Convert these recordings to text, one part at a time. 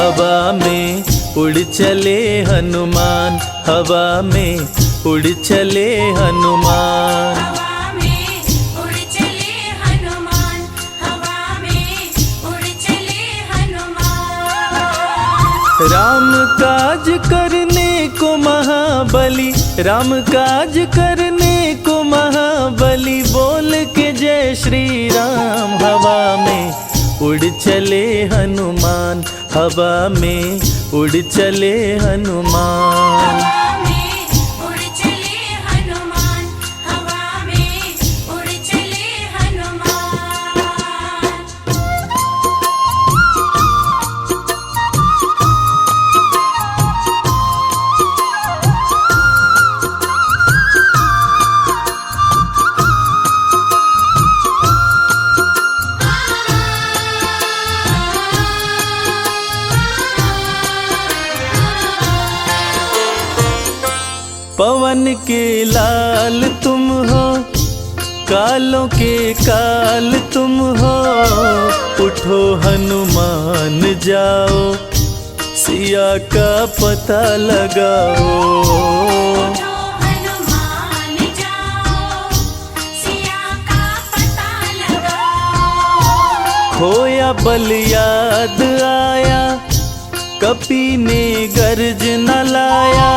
हवा में उड़ चले हनुमान, हवा में उड़ चले हनुमान। हवा में उड़ चले हनुमान, हवा में उड़ चले हनुमान। राम काज करने को महाबली, राम काज करने को महाबली, बोल के जय श्री राम। हवा में उड़ चले हनुमान, हवा में उड़ चले हनुमान। हवा में उड़ चले हनुमान, हवा में उड़ चले हनुमान। पवन के लाल तुम हो, कालों के काल तुम हो, उठो हनुमान जाओ, सिया का पता लगाओ। उठो हनुमान जाओ, सिया का पता लगाओ। खोया बल याद आया, कपी ने गर्ज न लाया,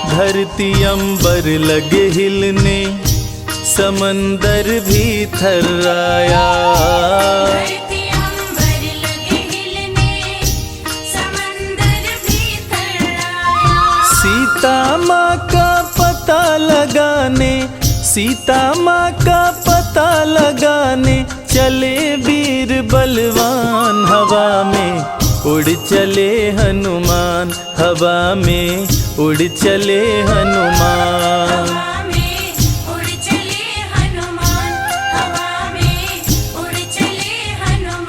धरती अंबर लगे हिलने, समंदर भी थर्राया। धरती अंबर लगे हिलने, समंदर भी थर्राया। सीता माँ का पता लगाने, सीता माँ का पता लगाने, चले वीर बलवान। हवा में उड़ चले हनुमान, हवा में उड़ चले हनुमान। हवा में उड़ चले हनुमान, हवा में उड़ चले हनुमान।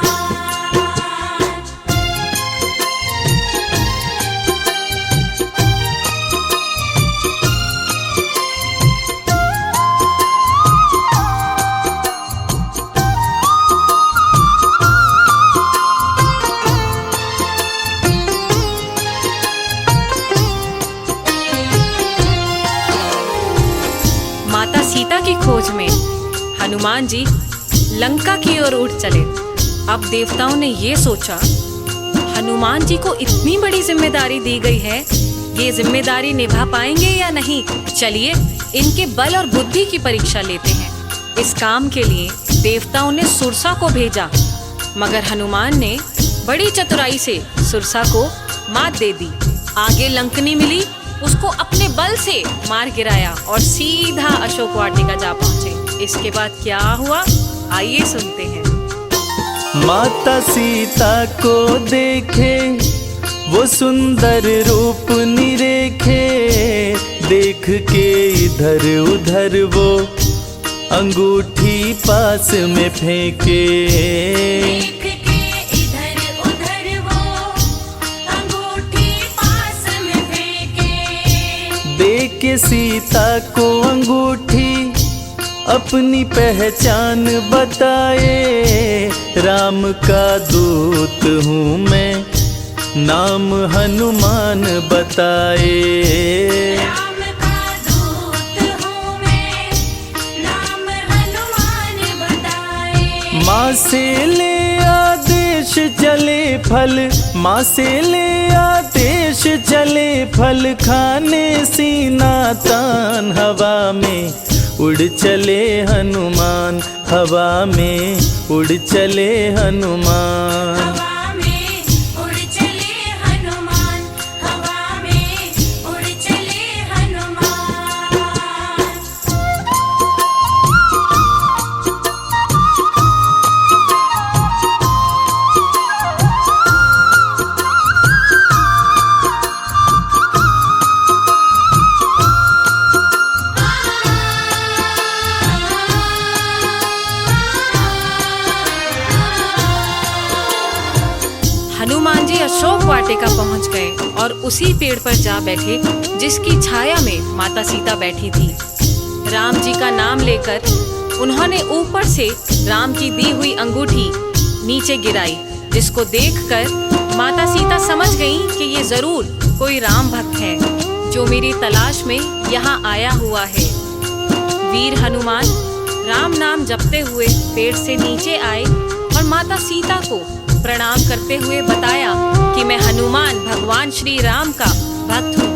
माता सीता की खोज में हनुमान जी लंका की ओर उठ चले। अब देवताओं ने ये सोचा, हनुमान जी को इतनी बड़ी जिम्मेदारी दी गई है, ये जिम्मेदारी निभा पाएंगे या नहीं। चलिए इनके बल और बुद्धि की परीक्षा लेते हैं। इस काम के लिए देवताओं ने सुरसा को भेजा, मगर हनुमान ने बड़ी चतुराई से सुरसा को मात दे दी। आगे लंकनी मिली, उसको अपने बल से मार गिराया और सीधा अशोक वाटिका जा पहुंचे। इसके बाद क्या हुआ, आइए सुनते हैं। माता सीता को देखे, वो सुंदर रूप निरेखे, देख के इधर उधर वो अंगूठी पास में फेंके। देख के इधर उधर वो अंगूठी पास में फेंके। देख के सीता को अंगूठी अपनी पहचान बताए, राम का दूत हूँ मैं, नाम हनुमान बताए। राम का दूत हूँ मैं, नाम हनुमान बताए। माँ से ले आदेश चले फल, माँ से ले आदेश चले फल, खाने सीना तान। हवा में उड़ चले हनुमान, हवा में उड़ चले हनुमान। हवा में उड़ चले हनुमान, हवा में उड़ चले हनुमान। हनुमान जी अशोक वाटिका पहुंच गए और उसी पेड़ पर जा बैठे जिसकी छाया में माता सीता बैठी थी। राम जी का नाम लेकर उन्होंने ऊपर से राम की दी हुई अंगूठी नीचे गिराई, जिसको देखकर माता सीता समझ गईं कि ये जरूर कोई राम भक्त है जो मेरी तलाश में यहाँ आया हुआ है। वीर हनुमान राम नाम जपते हुए पेड़ से नीचे आए और माता सीता को प्रणाम करते हुए बताया कि मैं हनुमान भगवान श्री राम का भक्त हूँ,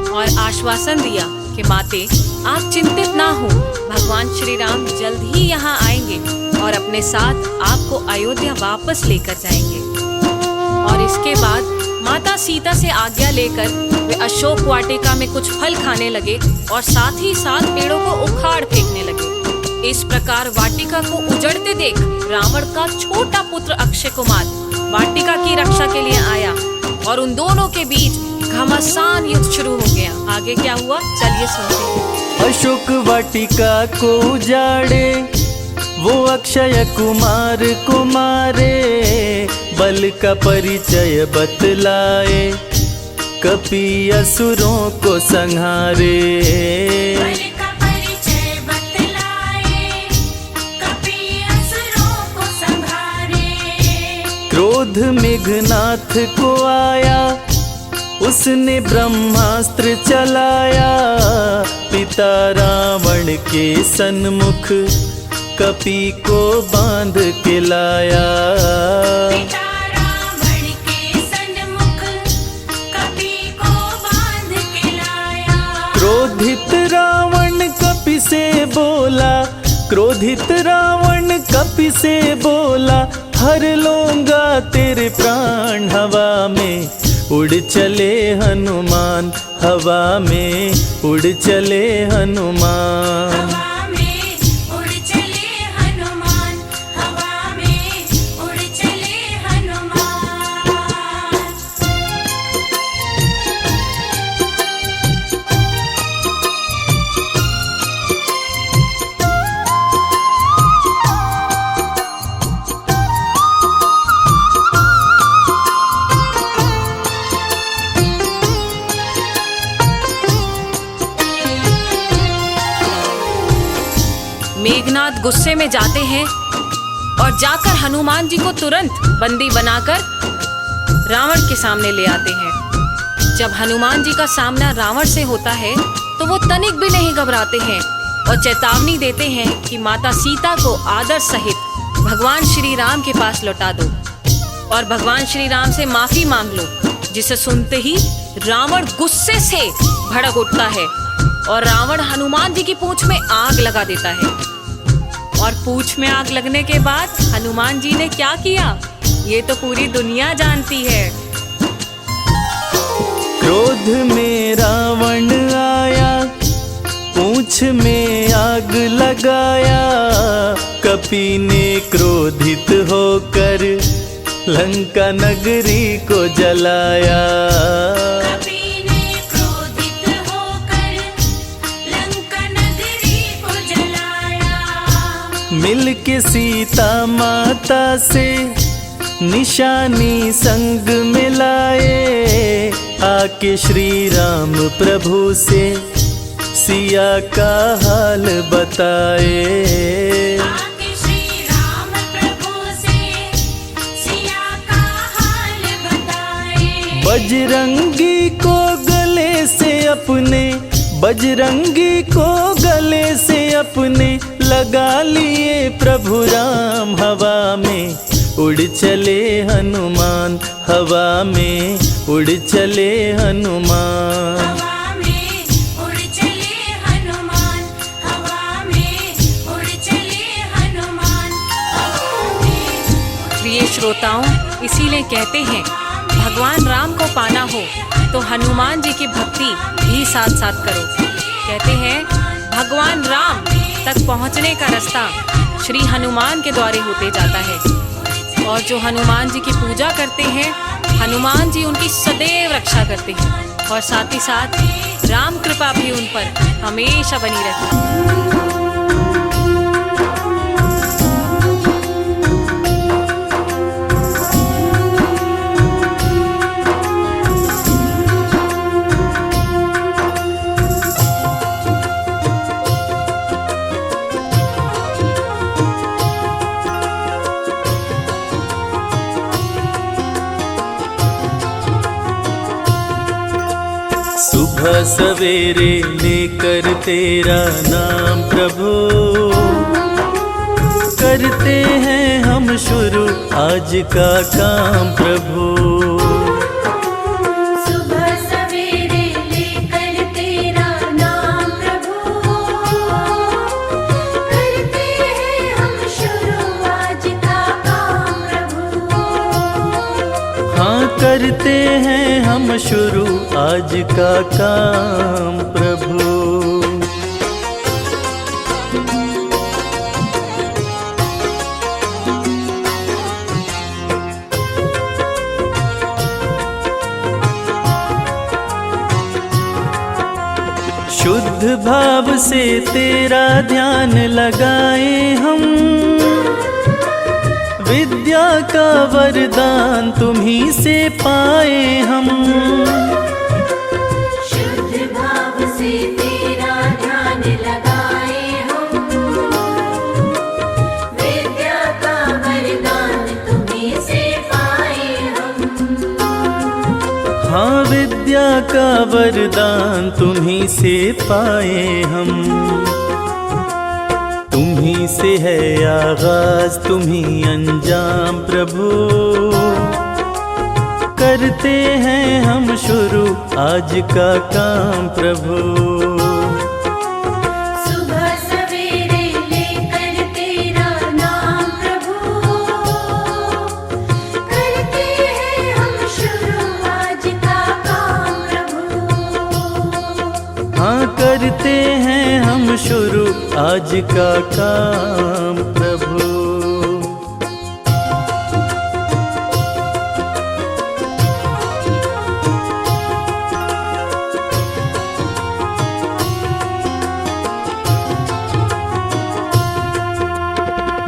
और आश्वासन दिया कि माते आप चिंतित ना हो, भगवान श्री राम जल्द ही यहाँ आएंगे और अपने साथ आपको अयोध्या वापस लेकर जाएंगे। और इसके बाद माता सीता से आज्ञा लेकर वे अशोक वाटिका में कुछ फल खाने लगे और साथ ही साथ पेड़ों को उखाड़ फेंकने लगे। इस प्रकार वाटिका को उजड़ते देख रावण का छोटा पुत्र अक्षय कुमार वाटिका की रक्षा के लिए आया और उन दोनों के बीच घमासान युद्ध शुरू हो गया। आगे क्या हुआ चलिए सुनते हैं। अशोक वाटिका को उजाड़े वो अक्षय कुमार को मारे, बल का परिचय बतलाए कपि असुरों को संहारे। बल का परिचय बतलाए कपि असुरों को संहारे। क्रोध मेघनाथ को आया उसने ब्रह्मास्त्र चलाया, पिता रावण के सन्मुख कपि को बांध के लाया। पिता रावण के सन्मुख कपि को बांध के लाया। क्रोधित रावण कपि से बोला, क्रोधित रावण कपि से बोला, हर लूंगा तेरे प्राण। हवा में उड़ चले हनुमान, हवा में उड़ चले हनुमान। हवा में उड़ चले हनुमान, हवा में उड़ चले हनुमान। मेघनाथ गुस्से में जाते हैं और जाकर हनुमान जी को तुरंत बंदी बनाकर रावण के सामने ले आते हैं। जब हनुमान जी का सामना रावण से होता है तो वो तनिक भी नहीं घबराते हैं और चेतावनी देते हैं कि माता सीता को आदर सहित भगवान श्री राम के पास लौटा दो और भगवान श्री राम से माफी मांग लो। जिसे सुनते ही रावण गुस्से से भड़क उठता है और रावण हनुमान जी की पूंछ में आग लगा देता है। और पूंछ में आग लगने के बाद हनुमान जी ने क्या किया ये तो पूरी दुनिया जानती है। क्रोध में रावण आया, पूंछ में आग लगाया, कपि ने क्रोधित होकर लंका नगरी को जलाया। कपि ने क्रोधित होकर लंका नगरी को जलाया। मिल के सीता माता से निशानी संग मिलाए, आके श्री राम प्रभु से सिया का हाल बताए। आके श्री राम प्रभु से सिया का हाल बताए। बजरंगी को गले से अपने, बजरंगी को गले से अपने लगा लिए प्रभु राम। हवा में उड़ चले हनुमान, हवा में उड़ चले हनुमान। हवा में उड़ चले हनुमान, हवा में उड़ चले हनुमान। प्रिय श्रोताओं, इसीलिए कहते हैं भगवान राम को पाना हो तो हनुमान जी की भक्ति भी साथ साथ करो। कहते हैं भगवान राम तक पहुंचने का रास्ता श्री हनुमान के द्वारे होते जाता है और जो हनुमान जी की पूजा करते हैं हनुमान जी उनकी सदैव रक्षा करते हैं और साथ ही साथ राम कृपा भी उन पर हमेशा बनी रहती है। सुबह सवेरे लेकर तेरा नाम प्रभु, करते हैं हम शुरू आज का काम प्रभु। सुबह सवेरे लेकर तेरा नाम प्रभु, करते हैं हम शुरू आज का काम प्रभु। हाँ करते हैं हम शुरू आज का काम प्रभु। शुद्ध भाव से तेरा ध्यान लगाए हम, विद्या का वरदान तुम्ही से पाए हम। शुद्ध भाव से तेरा ध्यान लगाए हम, विद्या का वरदान तुम्हीं से पाए हम। हाँ विद्या का वरदान तुम्ही से पाए हम। तुम्ही से है आगाज तुम्ही अंजाम प्रभु, करते हैं हम शुरू आज का काम प्रभु। सुबह सवेरे लेकर तेरा नाम प्रभु, करते हैं हम शुरू आज का काम प्रभु। हाँ करते हैं हम शुरू आज का काम प्रभु।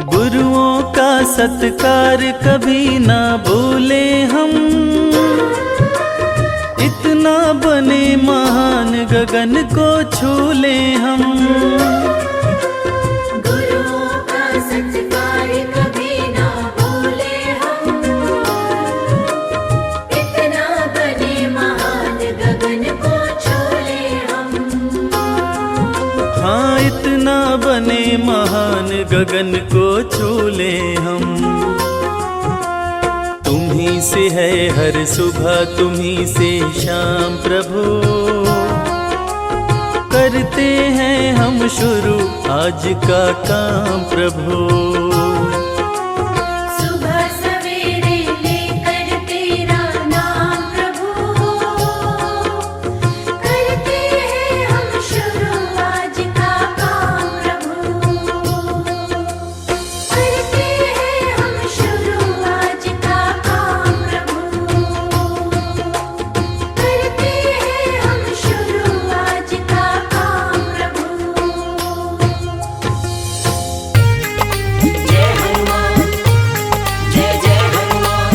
गुरुओं का सत्कार कभी ना भूले हम, इतना बने महान गगन को छू ले हम। गुरुओं का सत्कार कभी ना भूले हम, इतना बने महान गगन को छू ले हम। हाँ इतना बने महान गगन को छू ले हम। तुम्ही से है हर सुबह तुम्ही से शाम प्रभु, करते हैं हम शुरू आज का काम प्रभु। सुबह सवेरे लेकर तेरा नाम प्रभु, करते हैं हम शुरू आज का काम प्रभु। करते हैं हम शुरू आज का काम प्रभु। करते हैं हम शुरू आज का काम प्रभु। जय हनुमान, जय जय हनुमान,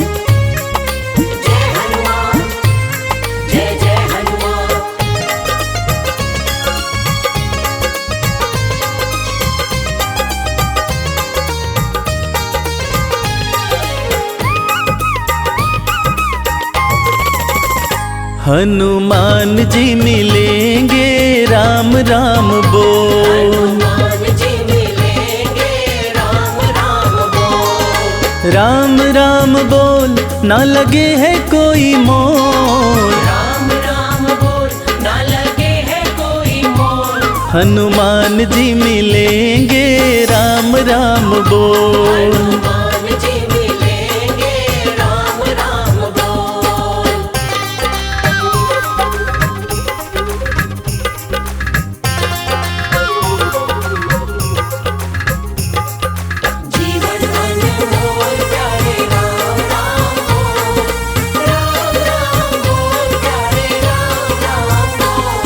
जय हनुमान, जय जय हनुमान। हनुमान जी मिलेंगे राम राम बोल, हनुमान जी मिलेंगे राम राम बोल। राम राम बोल ना लगे है कोई मोल। राम राम बोल ना लगे है कोई मोल। हनुमान जी मिलेंगे राम राम बोल। हनुमान जी मिलेंगे राम राम बोल। जीवन अनमोल प्यारे राम राम बोल। राम राम बोल प्यारे राम राम बोल।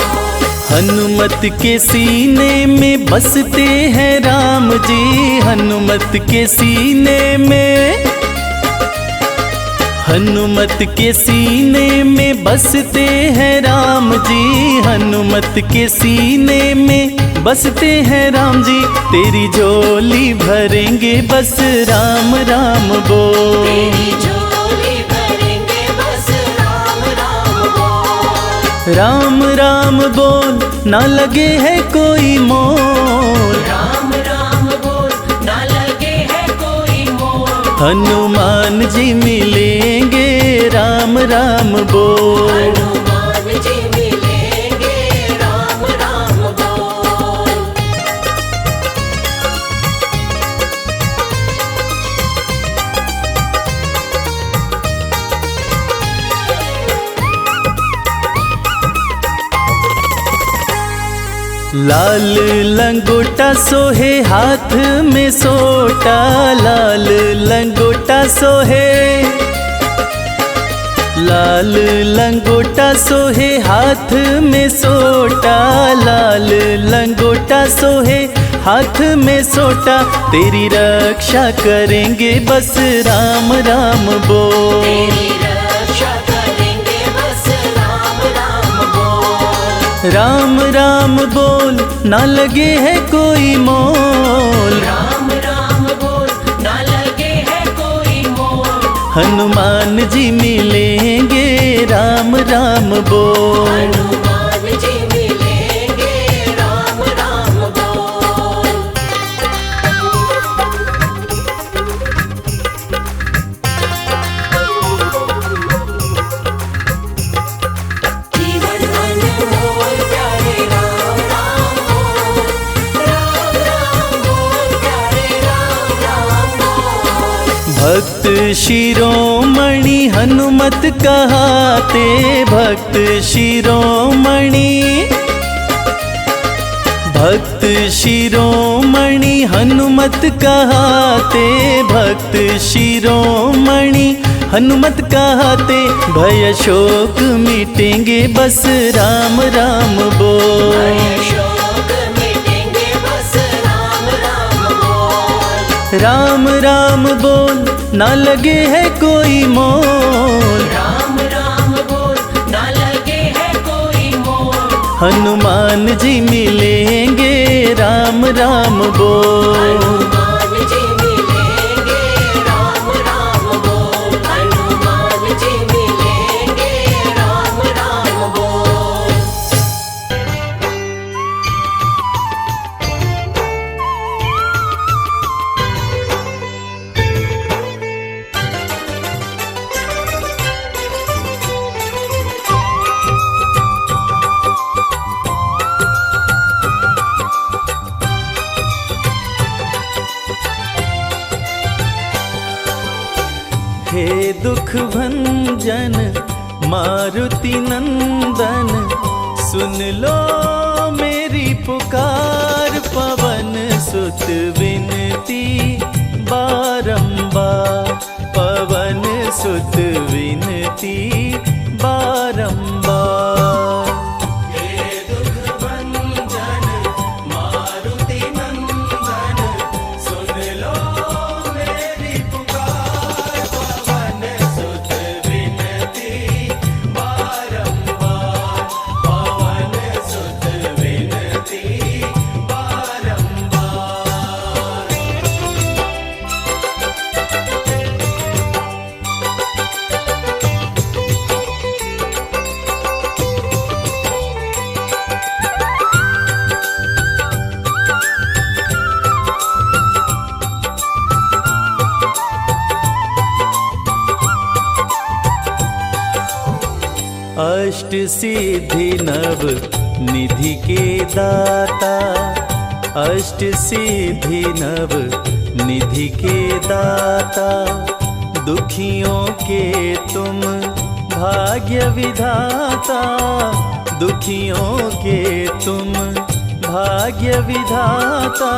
हनुमत के सीने में बसते हैं राम जी, हनुमत के सीने में, हनुमत के सीने में बसते हैं राम जी, हनुमत के सीने में बसते हैं राम जी। तेरी झोली भरेंगे बस राम राम बोल। तेरी झोली भरेंगे बस राम राम बोल। राम राम बोल ना लगे है कोई मोल, राम राम बोल ना लगे है कोई मोल, हनुमान जी मिलेंगे राम राम बोल। हनुमान जी मिलेंगे राम राम बोल। लाल लंगोटा सोहे हाथ में सोटा, लाल लंगोटा सोहे, लाल लंगोटा सोहे हाथ में सोटा, लाल लंगोटा सोहे हाथ में सोटा, तेरी रक्षा करेंगे बस राम राम बोल। तेरी रक्षा करेंगे बस राम राम बोल, राम राम बोल ना लगे है कोई मोल, राम राम बोल ना लगे है कोई मोल, हनुमान जी मिलेंगे राम राम बोल। हनुमान जी मिलेंगे राम राम बोल। जीवन अनमोल प्यारे राम राम बोल, राम राम बोल प्यारे राम राम बोल। भक्त शिरोमणि हनुमत कहाते, भक्त शिरोमणि, भक्त शिरोमणि हनुमत कहाते, भक्त शिरोमणि हनुमत कहाते, भय शोक मिटेंगे बस राम राम बोल। शोक मिटेंगे बस राम राम बोल, राम राम बोल ना लगे है कोई मोल, राम राम बोल ना लगे है कोई मोल, हनुमान जी मिलेंगे राम राम बोल। हनुमान जी मिलेंगे राम राम बोल, हनुमान जी मिलेंगे राम राम बोल। हे दुख भंजन मारुति नंदन, सुन लो मेरी पुकार, पवन सुत विनती बारंबार, पवन सुत विनती बारंबार। हे दुख भंजन मारुति नंदन, सुन लो मेरी पुकार, पवन सुत विनती बारंबार, पवन सुत विनती बारंबार। अष्ट सिद्धि नव निधि के दाता, अष्ट सिद्धि नव निधि के दाता, दुखियों के तुम भाग्य विधाता, दुखियों के तुम भाग्य विधाता।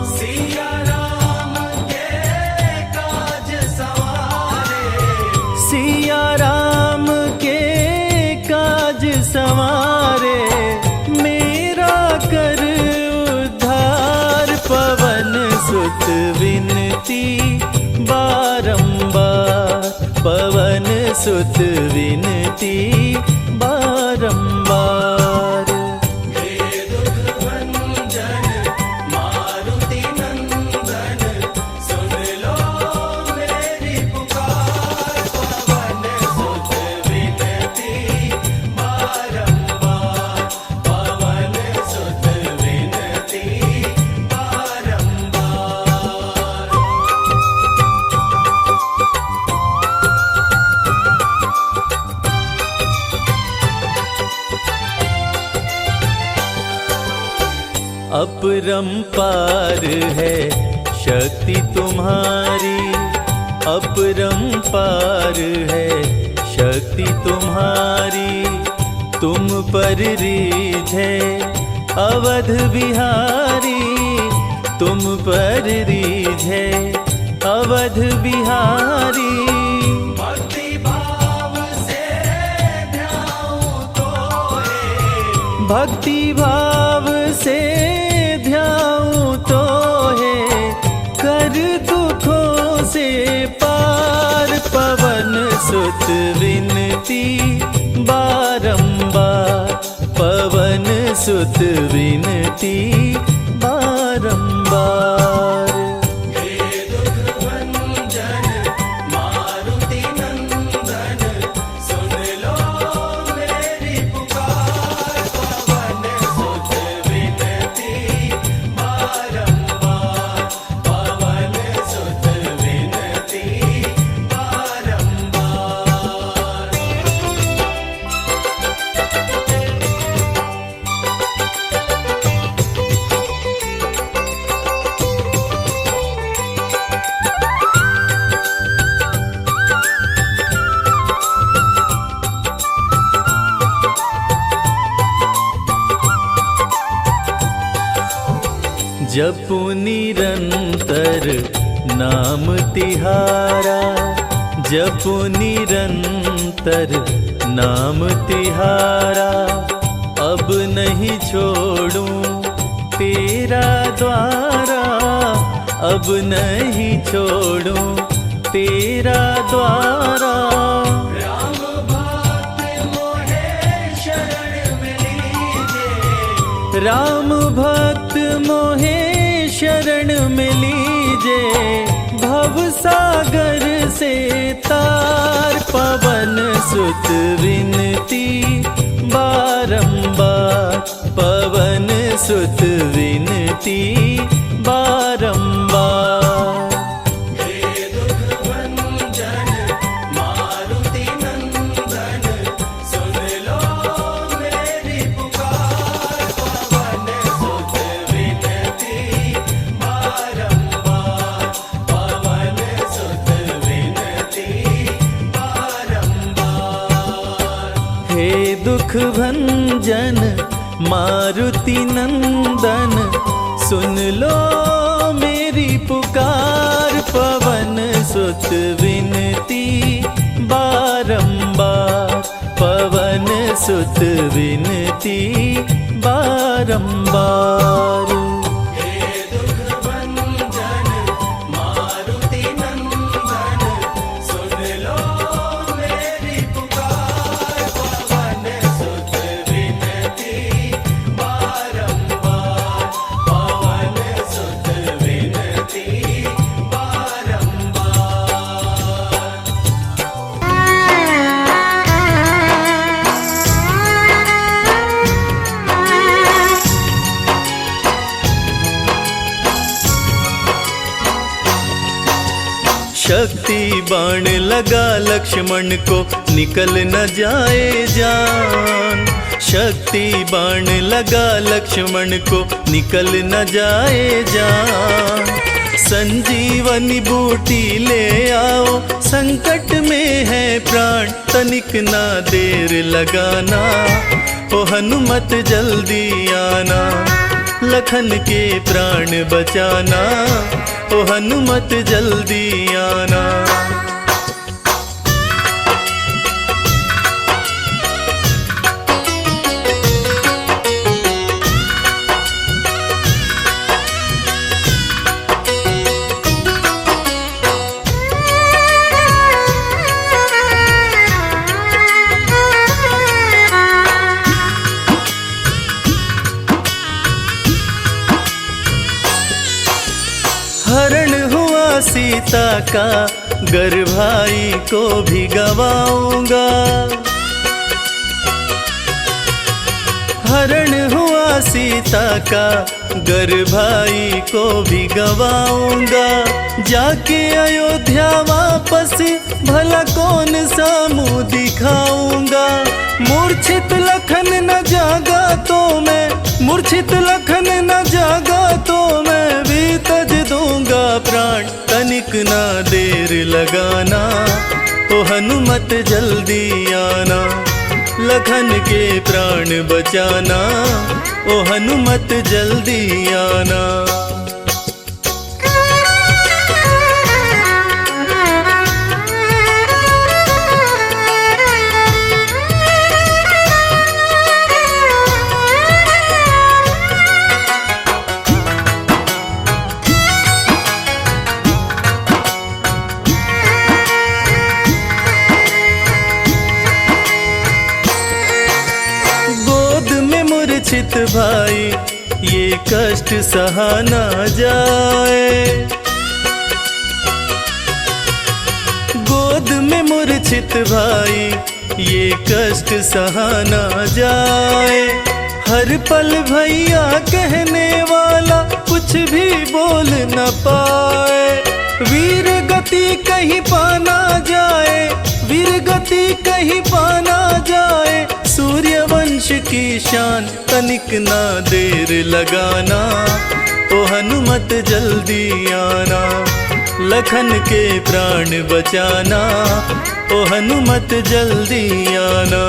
सिया राम के काज सवारे, सिया राम के काज सवारे, मेरा कर उद्धार, पवन सुत विनती बारंबार, पवन सुत विनती बारंबार। हे दुख भंजन मारुति नंदन, सुन लो मेरी पुकार, पवन सुत विनती बारंबार, अपरंपार है शक्ति तुम्हारी, अपरंपार है शक्ति तुम्हारी। तुम पर रीझ है अवध बिहारी, तुम पर रीझ है अवध बिहारी। भक्ति भाव से ध्याऊं तोहे, भक्ति भाव से ध्याऊं तोहे, कर दुखों से पार। पवन सुत विनती बारंबार, पवन सुत विनती बारंबार। हे दुख भंजन मारुति नंदन, सुन लो मेरी पुकार। पवन सुत विनती बारंबार, पवन सुत विनती बारंबार। जपु निरंतर नाम तिहारा, जपु निरंतर नाम तिहारा। अब नहीं छोड़ूं तेरा द्वारा, अब नहीं छोड़ूं तेरा द्वारा। राम भक्त मोहे शरण में लीजे, राम भक्त मोहे शरण में लीजे, भव सागर से तार। पवन सुत विनती बारंबार, पवन सुत विनती बारंबार। हे दुख भंजन मारुति नंदन, सुन लो मेरी पुकार। पवन सुत विनती बारंबार, पवन सुत विनती बारंबार। हे दुख भंजन मारुति नंदन, सुन लो मेरी पुकार। पवन सुत विनती बारंबार, पवन सुत विनती बारंबार। हे दुख भंजन मारुति नंदन, सुन लो मेरी पुकार। पवन सुत विनती बारंबार, पवन सुत विनती बारंबार। शक्ति बाण लगा लक्ष्मण को, निकल न जाए जान। शक्ति बाण लगा लक्ष्मण को, निकल न जाए जान। संजीवनी बूटी ले आओ, संकट में है प्राण। तनिक ना देर लगाना, ओ हनुमत जल्दी आना। लखन के प्राण बचाना, ओ हनुमत जल्दी आना। हरण हुआ सीता का, गर भाई को भी गवाऊंगा। हरण हुआ सीता का, गर भाई को भी गवाऊंगा। जाके अयोध्या वापस भला कौन सा मुँह दिखाऊंगा। मूर्छित लखन न जागा तो मैं, मूर्छित लखन न जागा तनिक ना देर लगाना, ओ हनुमत जल्दी आना, लखन के प्राण बचाना, ओ हनुमत जल्दी आना। मूर्छित भाई ये कष्ट सहा ना जाए, गोद में मूर्छित भाई ये कष्ट सहा ना जाए। हर पल भैया कहने वाला कुछ भी बोल न पाए, वीर गति कहीं पाना जाए, वीर गति कहीं पाना जाए। सूर्यवंश की शान तनिक ना देर लगाना, ओ हनुमत जल्दी आना, लखन के प्राण बचाना, ओ हनुमत जल्दी आना।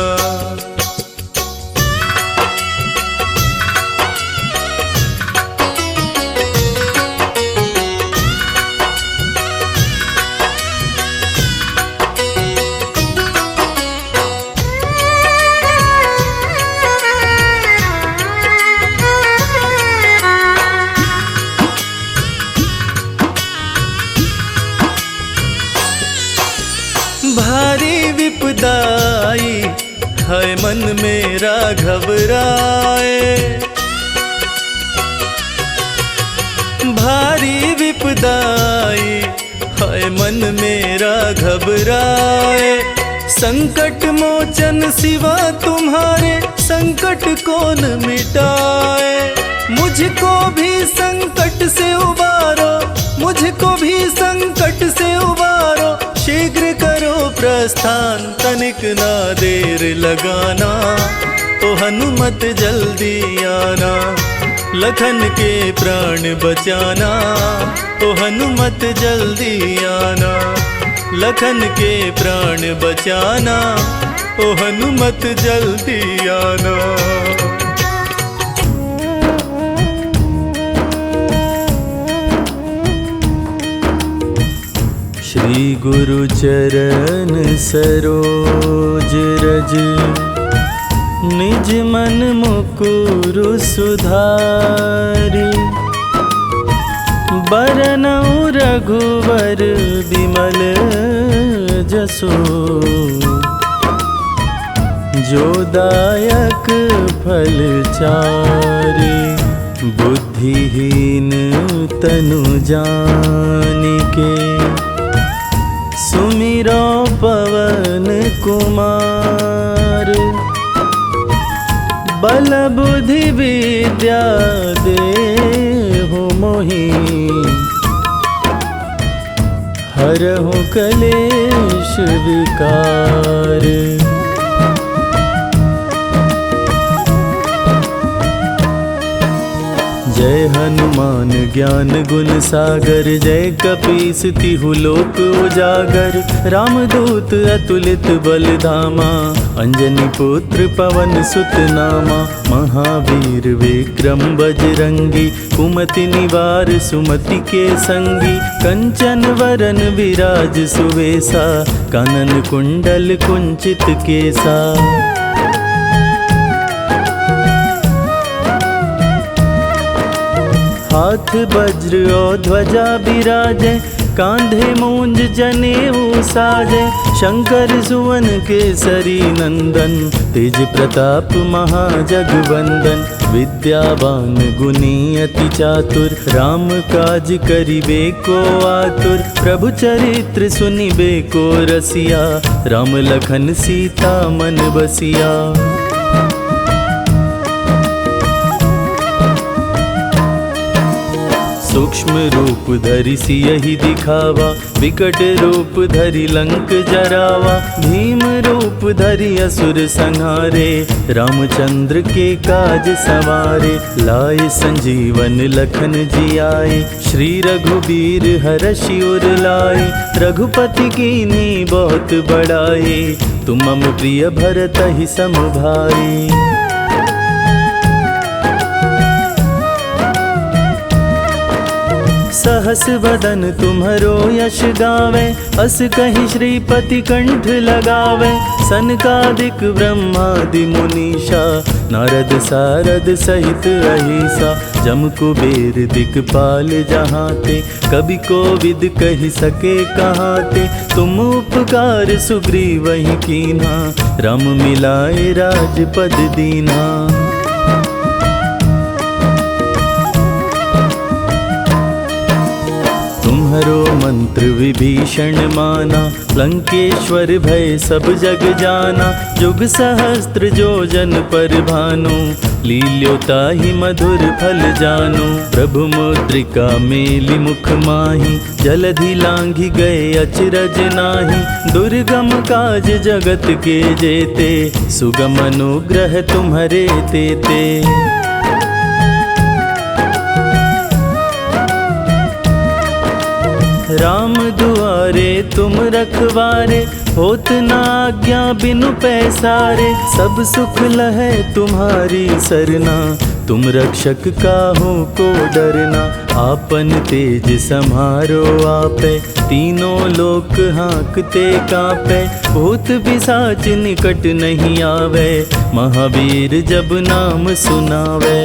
भारी विपदाई है मन मेरा घबराए, भारी विपदाई है मन मेरा घबराए। संकट मोचन सिवा तुम्हारे संकट कौन मिटाए। मुझको भी संकट से उबारो, मुझको भी संकट से उबारो, शीघ्र करो प्रस्थान तनिक ना देर लगाना, ओ हनुमत जल्दी आना, लखन के प्राण बचाना, ओ हनुमत जल्दी आना, लखन के प्राण बचाना, ओ हनुमत जल्दी आना। श्री गुरु चरण सरोज रज, निज मन मुकुरु सुधारी। बरनउँ रघुवर बिमल जसो, जो दायक फल चारि। बुद्धिहीन तनु जानिके, सुमिरो पवन कुमार। बल बुद्धि विद्या देहु मोहि, हरहु कलेश विकार। जय हनुमान ज्ञान गुण सागर, जय कपीस तिहु लोक उजागर। रामदूत अतुलित बल धामा, अंजनी पुत्र पवन सुत नामा। महावीर विक्रम बजरंगी, कुमति निवार सुमति के संगी। कंचन वरन विराज सुवेसा, कानन कुंडल कुंचित केसा। हाथ वज्र और ध्वजा बिराजे, कांधे मूंज जनेऊ साजे। शंकर सुवन केसरी नंदन, तेज प्रताप महाजगवंदन। विद्यावान गुणी अति चातुर, राम काज करिबे को आतुर। प्रभु चरित्र सुनिबे को रसिया, राम लखन सीता मन बसिया। सूक्ष्म रूप धरि सियहि दिखावा, विकट रूप धरि लंक जरावा। भीम रूप धरि असुर संहारे, रामचंद्र के काज सवारे। लाए संजीवन लखन जियाए, श्री रघुबीर हरषि उर लाए। रघुपति कीन्ही बहुत बड़ाई, तुम मम प्रिय भरतहि सम भाई। सहस बदन तुम्हरो यश गावे, अस कहि श्रीपति कंठ लगावे। सनकादिक ब्रह्मादि मुनीषा, नारद सारद सहित अहिसा। जम कुबेर दिक्पाल जहाते, कवि कोविद कहि सके कहाते। तुम उपकार सुग्रीवहि कीन्हा, राम मिलाए राजपद दीन्हा। तुम्हरो मंत्र विभीषण माना, लंकेश्वर भय सब जग जाना। जुग सहस्त्र जो जन पर भानु, लील्योताहि मधुर फल जानु। प्रभु मुद्रिका मेलि मुख माहि, जलधि लांघि गए अचरज नाही। दुर्गम काज जगत के जेते, सुगम अनुग्रह तुम्हरे तेते। राम दुआरे तुम रखवारे, होत न आज्ञा बिनु पैसारे। सब सुख लहै तुम्हारी सरना, तुम रक्षक काहू को डरना। आपन तेज सम्हारो आपे, तीनों लोक हाँकते कांपे। भूत पिशाच निकट नहीं आवे, महावीर जब नाम सुनावे।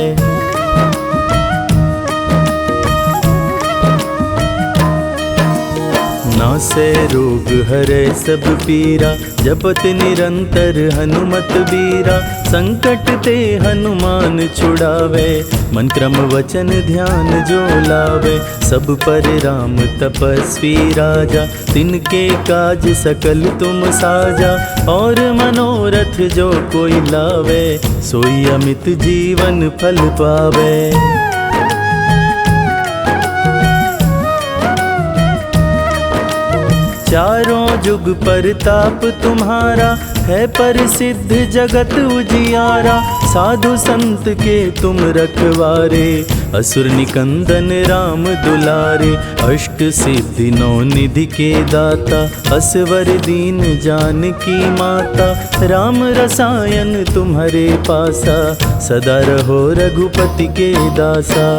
नासै रोग हरै सब पीरा, जपत निरंतर हनुमत बीरा। संकट ते हनुमान छुड़ावे, मन क्रम वचन ध्यान जो लावे। सब पर राम तपस्वी राजा, तिनके काज सकल तुम साजा। और मनोरथ जो कोई लावे, सोई अमित जीवन फल पावे। चारों जुग परताप तुम्हारा, है प्रसिद्ध जगत उजियारा। साधु संत के तुम रखवारे, असुर निकंदन राम दुलारे। अष्ट सिद्धि नौ निधि के दाता, असवर दीन जानकी माता। राम रसायन तुम्हारे पासा, सदा रहो रघुपति के दासा।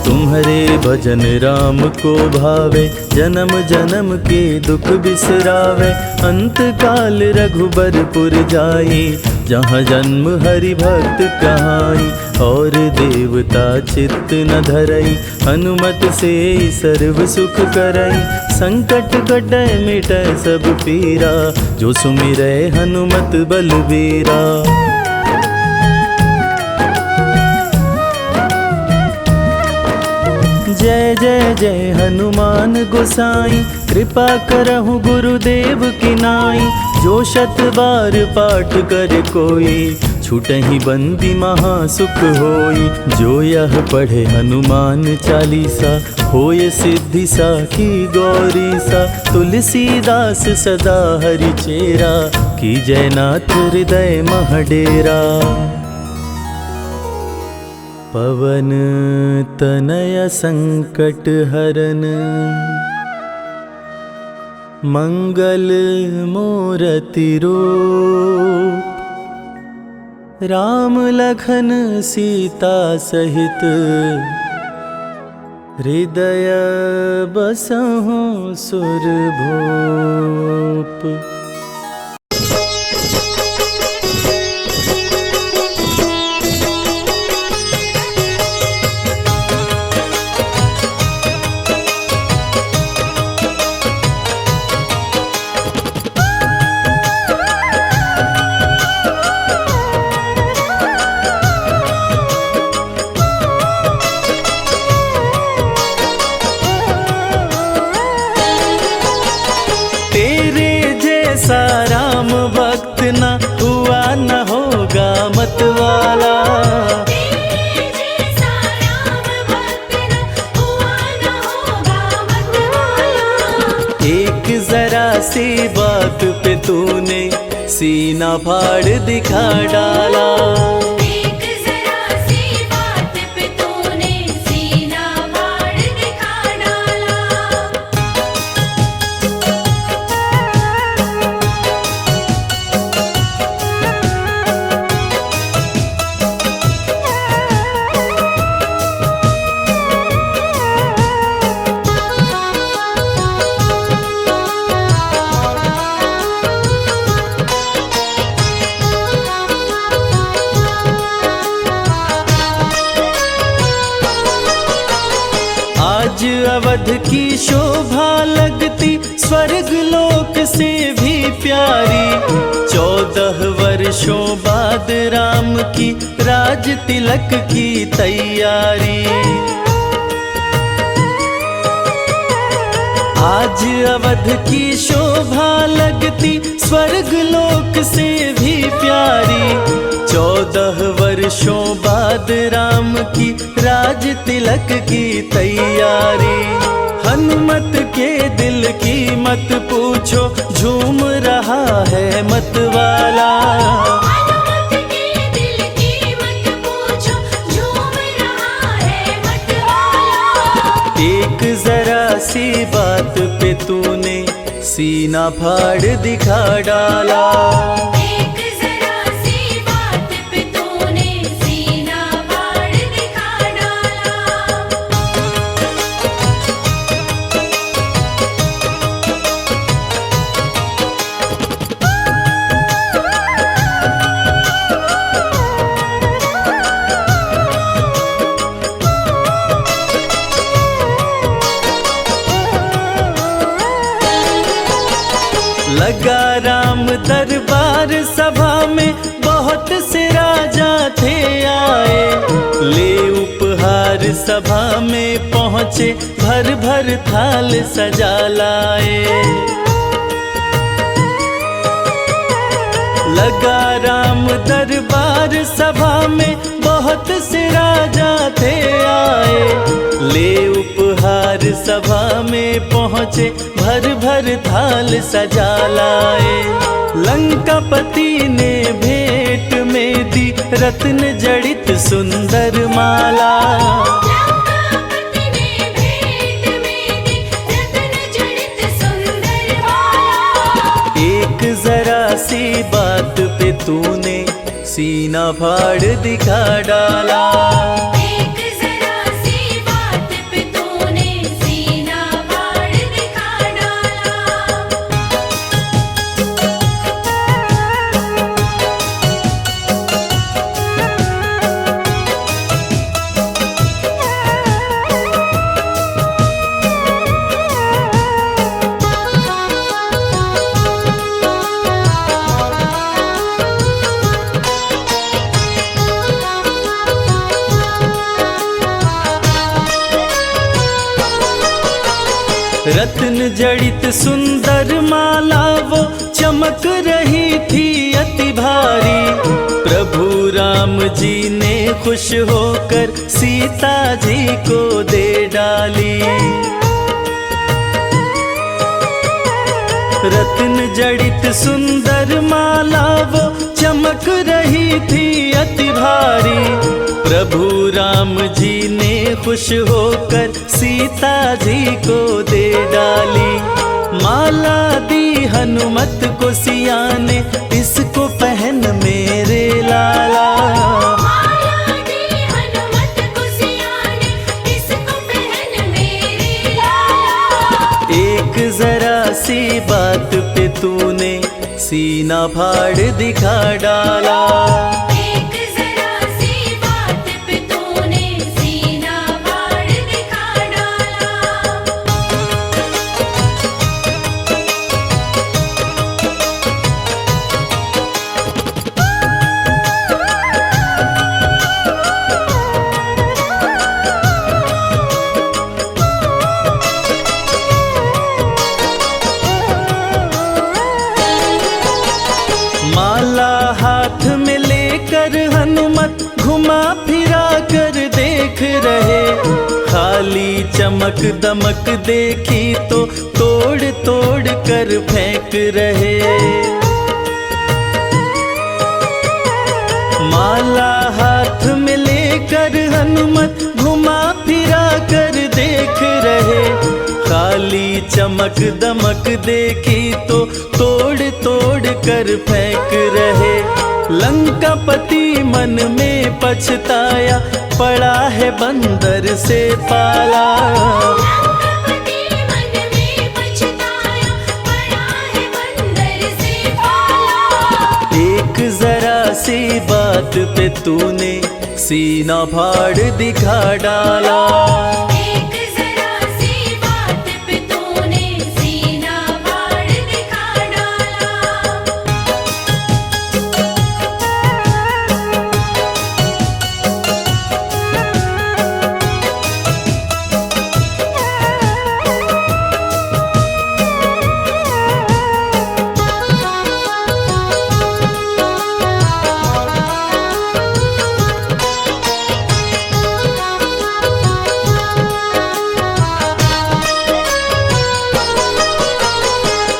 तुम्हारे भजन राम को भावे, जन्म जन्म के दुख बिसरावे। अंत काल रघुबरपुर जाई, जहाँ जन्म हरि भक्त कहाई। और देवता चित्त न धरई, हनुमत से सर्व सुख करई। संकट कटै मिटै सब पीरा, जो सुमिरै हनुमत बलबीरा। जय जय जय हनुमान गोसाई, कृपा करहु गुरुदेव की नाई। जो शत बार पाठ कर कोई, छूटहि बंदी महासुख होई। जो यह पढ़े हनुमान चालीसा, होय सिद्धि साखी गौरी सा। तुलसीदास सदा हरि चेरा, की जयनाथ हृदय महडेरा। पवन तनय संकट हरन, मंगल मूरति रूप। राम लखन सीता सहित, हृदय बसहु सुरभूप। सी बात पे तूने सीना फाड़ दिखा डाला। एक जरा सी बात पे तूने सीना फाड़ दिखा डाला। आज अवध की शोभा लगती स्वर्ग लोक से भी प्यारी। 14 वर्षों बाद राम की राज तिलक की तैयारी। आज अवध की शोभा लगती स्वर्ग लोक से भी प्यारी। 14 वर्षों बाद राम की राज तिलक की तैयारी। हनुमत के दिल की मत पूछो, झूम रहा है मतवाला। हनुमत के दिल की मत पूछो, झूम रहा है मतवाला। एक जरा सी बात पे तूने सीना फाड़ दिखा डाला। एक जरा सी बात पे तूने सीना फाड़ दिखा डाला। लगा राम दरबार सभा में बहुत से राजा थे आए। ले उपहार सभा में पहुँचे, भर भर थाल सजा लाए। लगा राम दरबार सभा में बहुत से राजा थे आए। ले उपहार सभा में पहुँचे, भर भर थाल सजा लाए। लंकापति ने भेंट में दी रत्न जड़ित सुंदर माला। लंकापति ने भेंट में दी रत्न जड़ित सुंदर माला। एक जरा सी बात पे तूने सीना फाड़ दिखा डाला। एक जरा सी बात पे तूने सीना फाड़ दिखा डाला। रत्न जड़ित सुंदर माला वो चमक रही थी अति भारी। प्रभु राम जी ने खुश होकर सीता जी को दे डाली। रत्न जड़ित सुंदर माला वो चमक रही थी अति भारी। प्रभु राम जी ने खुश होकर सीता जी को दे डाली। माला दी हनुमत को सिया ने, इसको पहन मेरे लाला। माला दी हनुमत को सिया ने, इसको पहन मेरे लाला। एक जरा सी बात पे तूने सीना फाड़ दिखा डाला। एक जरा सी बात पे तूने सीना फाड़ दिखा डाला। माला हाथ में लेके चमक दमक देखी तो तोड़ तोड़ कर फेंक रहे। माला हाथ में लेकर हनुमत घुमा फिरा कर देख रहे। खाली चमक दमक देखी तो तोड़ तोड़ कर फेंक रहे। लंकापति मन में पछताया, पड़ा है बंदर से पाला। लंकापति मन में पछताया, पड़ा है बंदर से पाला। एक जरा सी बात पे तूने सीना फाड़ दिखा डाला। एक जरा सी बात पे तूने सीना फाड़ दिखा डाला।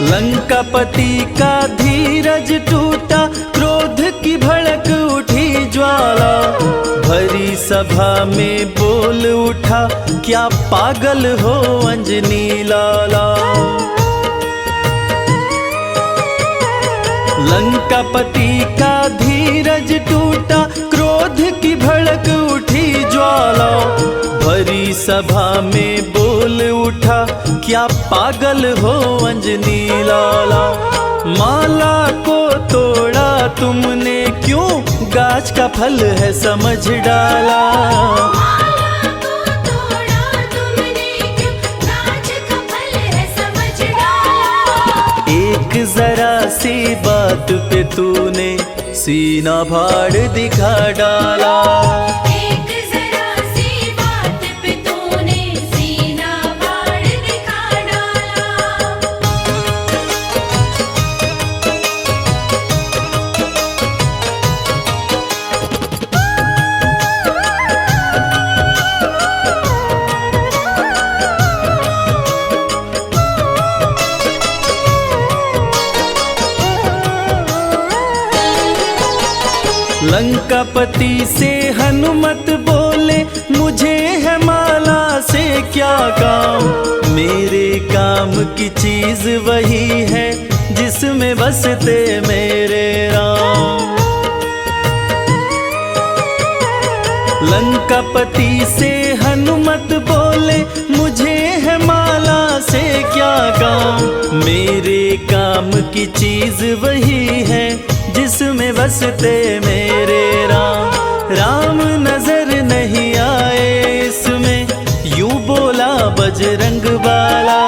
लंकापति का धीरज टूटा, क्रोध की भड़क उठी ज्वाला। भरी सभा में बोल उठा, क्या पागल हो अंजनी लाला। लंकापति का धीरज टूटा, क्रोध की भड़क उठी ज्वाला। भरी सभा में बोल उठा, क्या पागल हो अंजनी लाला। माला को तोड़ा तुमने क्यों, गाछ का फल है समझ डाला। माला को तोड़ा तुमने क्यों, गाछ का फल है समझ डाला। एक जरा सी बात पे तूने सीना फाड़ दिखा डाला। एक जरा सी बात पे तूने सीना फाड़ दिखा डाला। लंकापति से हनुमत बोले, मुझे है माला से क्या काम। मेरे काम की चीज वही है, जिसमें बसते मेरे राम। लंकापति से हनुमत बोले, मुझे है माला से क्या काम। मेरे काम की चीज वही है, जिसमें बसते मेरे राम। राम नजर नहीं आए इसमें, यूं बोला बजरंग बाला।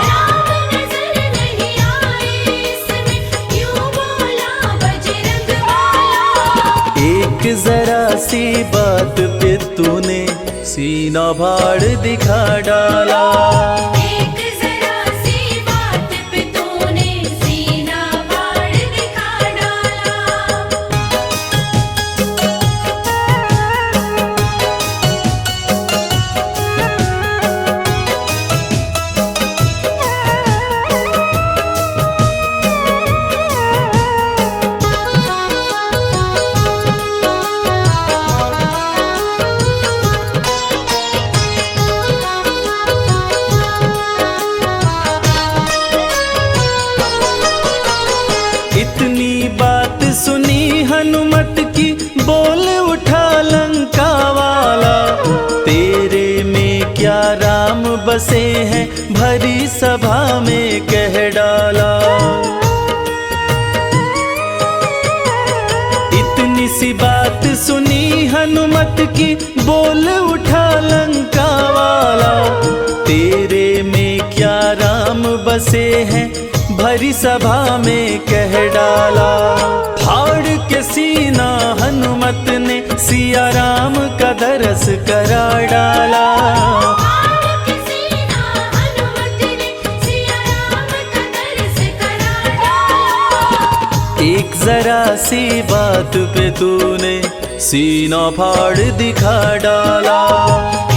राम नजर नहीं आए इसमें, यूं बोला बजरंग बाला। एक जरा सी बात पे तूने सीना फाड़ दिखा डाला। एक जरा सी बात पे तूने सीना फाड़ दिखा डाला। इतनी बात सुनी हनुमत की, बोल उठा लंका वाला। तेरे में क्या राम बसे हैं, भरी सभा में कह डाला। इतनी सी बात सुनी हनुमत की, बोल उठा लंका वाला। तेरे में क्या राम बसे हैं, भरी सभा में कह डाला। फाड़ के सीना हनुमत ने सिया राम का दरस करा डाला। फाड़ के सीना हनुमत ने सिया राम का दरस करा डाला। एक जरा सी बात पे तूने सीना फाड़ दिखा डाला।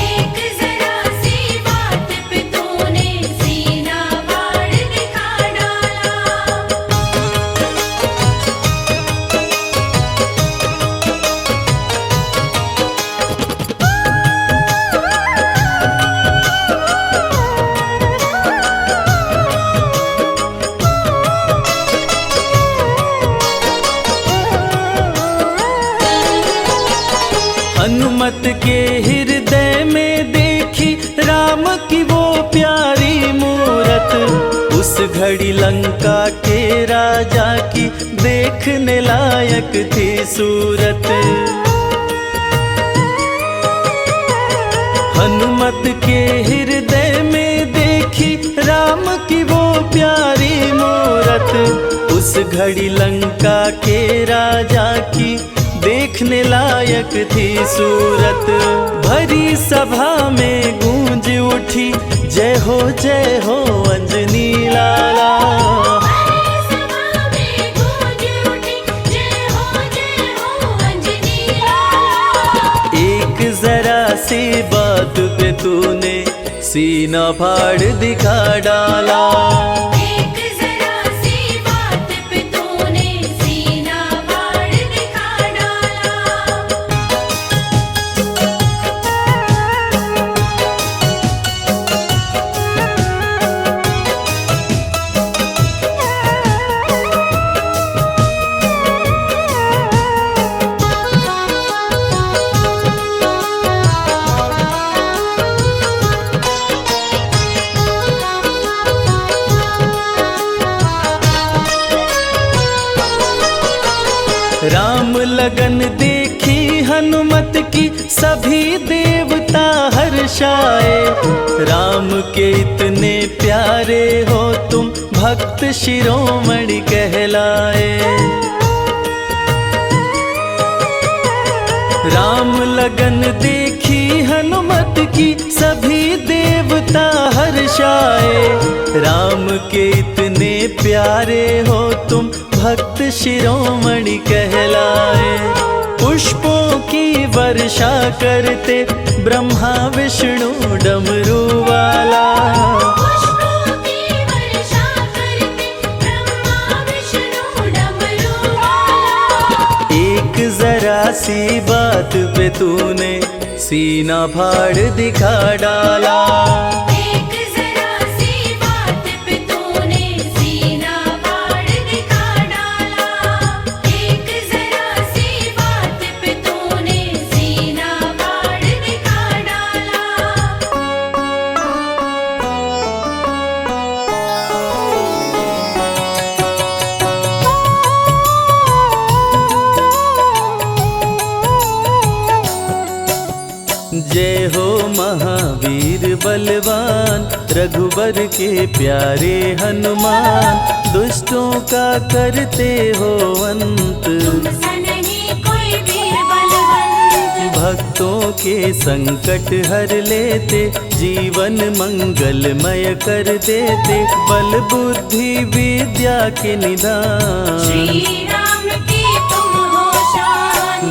एक जरा सी के राजा की देखने लायक थी सूरत। हनुमत के हृदय में देखी राम की वो प्यारी मूरत। उस घड़ी लंका के राजा की देखने लायक थी सूरत। भरी सभा में गूंज उठी जय हो अंजनी लाला। एक जरा सी बात पे तूने सीना फाड़ दिखा डाला। राम लगन देखी हनुमत की सभी देवता हर्षाए। राम के इतने प्यारे हो तुम भक्त शिरोमणि कहलाए। राम लगन देखी हनुमत की सभी देवता हर्षाए। राम के इतने प्यारे हो तुम भक्त शिरोमणि कहलाए। पुष्पों की वर्षा करते ब्रह्मा विष्णु डमरू वाला। एक जरा सी बात पे तूने सीना फाड़ दिखा डाला। जय हो महावीर बलवान रघुबर के प्यारे हनुमान। दुष्टों का करते हो अंत, भक्तों के संकट हर लेते, जीवन मंगलमय कर देते। बल बुद्धि विद्या के निदान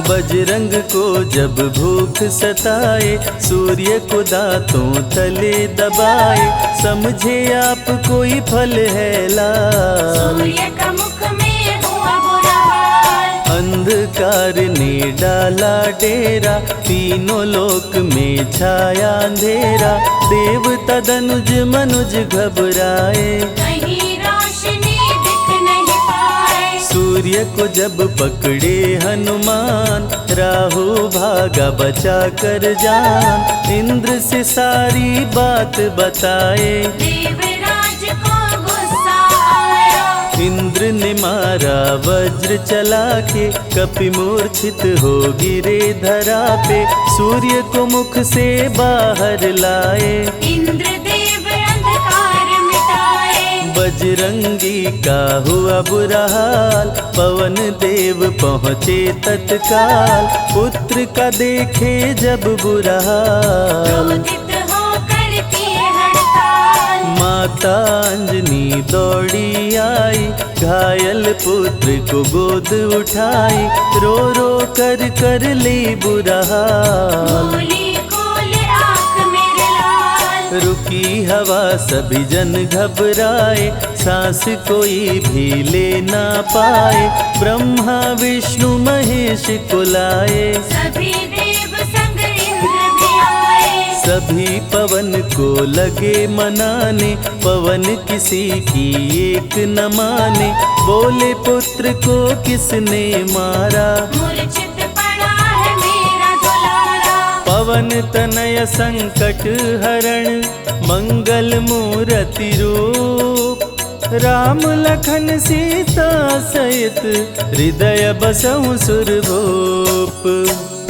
बजरंग को जब भूख सताए, सूर्य को दांतों तले दबाए। समझे आप कोई फल है लाल, सूर्य का मुख में हुआ बुरा हाल। अंधकार ने डाला डेरा, तीनों लोक में छाया अंधेरा। देवता धनुज मनुज घबराए, सूर्य को जब पकड़े हनुमान। राहु भागा बचा कर जान, इंद्र से सारी बात बताए। देवराज को गुस्सा आया, इंद्र ने मारा वज्र चला के, कपि मूर्छित हो गिरे धरा पे। सूर्य को मुख से बाहर लाए, बजरंगी का हुआ बुरा हाल। पवन देव पहुँचे तत्काल, पुत्र का देखे जब बुरा हाल। माता अंजनी दौड़ी आई, घायल पुत्र को गोद उठाई। रो रो कर कर ली बुरा हाल, रुकी हवा सभी जन घबराए। सांस कोई भी ले ना पाए, ब्रह्मा विष्णु महेश को लाए। सभी देव संग इंद्र भी आए, सभी पवन को लगे मनाने। पवन किसी की एक न माने, बोले पुत्र को किसने मारा। मूर्छित पड़ा है मेरा दुलारा, पवन तनय संकट हरण, मंगल मूर्ति रूप। राम लखन सीता सहित हृदय बसऊं सुरभूप।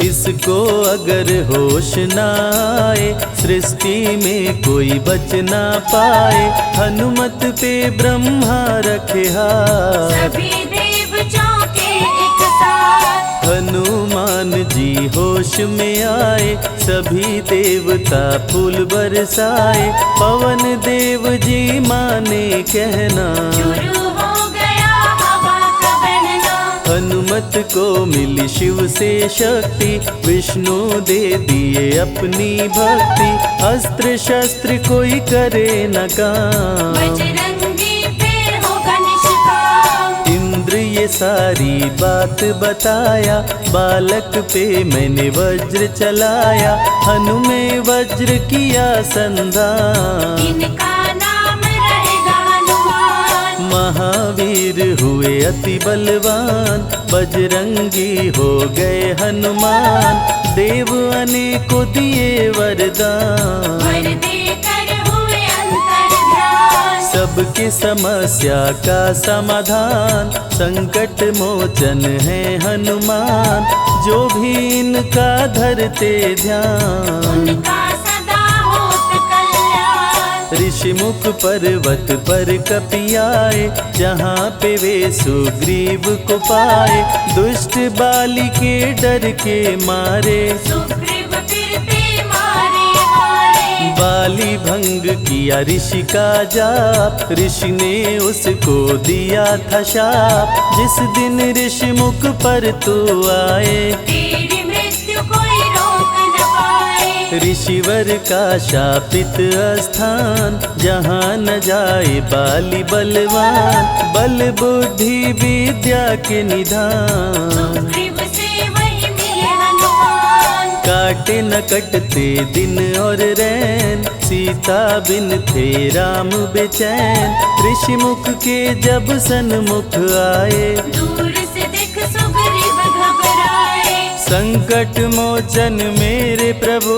इसको अगर होश न आए सृष्टि में कोई बच ना पाए। हनुमत पे ब्रह्मा रखे हाथ सभी देव चौके एक साथ। हनुमान जी होश में आए सभी देवता फूल बरसाए। पवन देव जी माने कहना शुरू हो गया हवा का बहना। हनुमत को मिली शिव से शक्ति विष्णु दे दिए अपनी भक्ति। अस्त्र शस्त्र कोई करे न काम बजरंगी पे होगा निष्काम। इंद्र ये सारी बात बताया बालक पे मैंने वज्र चलाया। हनुमे वज्र किया संधान इनका नाम रहेगा हनुमान। महावीर हुए अति बलवान बजरंगी हो गए हनुमान। देव अनेको दिए वरदान वर देकर हुए अंतर्ध्यान। सबकी समस्या का समाधान संकट मोचन है हनुमान। जो भी इनका धरते ध्यान उनका सदा होत कल्याण। ऋषिमुख पर्वत पर कपियाए जहाँ पे वे सुग्रीव को पाए। दुष्ट बाली के डर के मारे सुग्रीव फिरते मारे हारे। बाली भंग किया ऋषि का जाप। ऋषि ने उसको दिया था शाप। जिस दिन ऋषि मुख पर तू आए तेरी मृत्यु कोई रोक न पाए। ऋषिवर का शापित स्थान जहाँ न जाए बाली बलवान। बल बुद्धि विद्या के निधान सुग्रीव से वही मिले हनुमान। काटे न कटते दिन और रैन सीता बिन थे राम बेचैन। ऋषि मुख के जब सन्मुख आए दूर से देख सुग्रीव घबराए। संकट मोचन मेरे प्रभु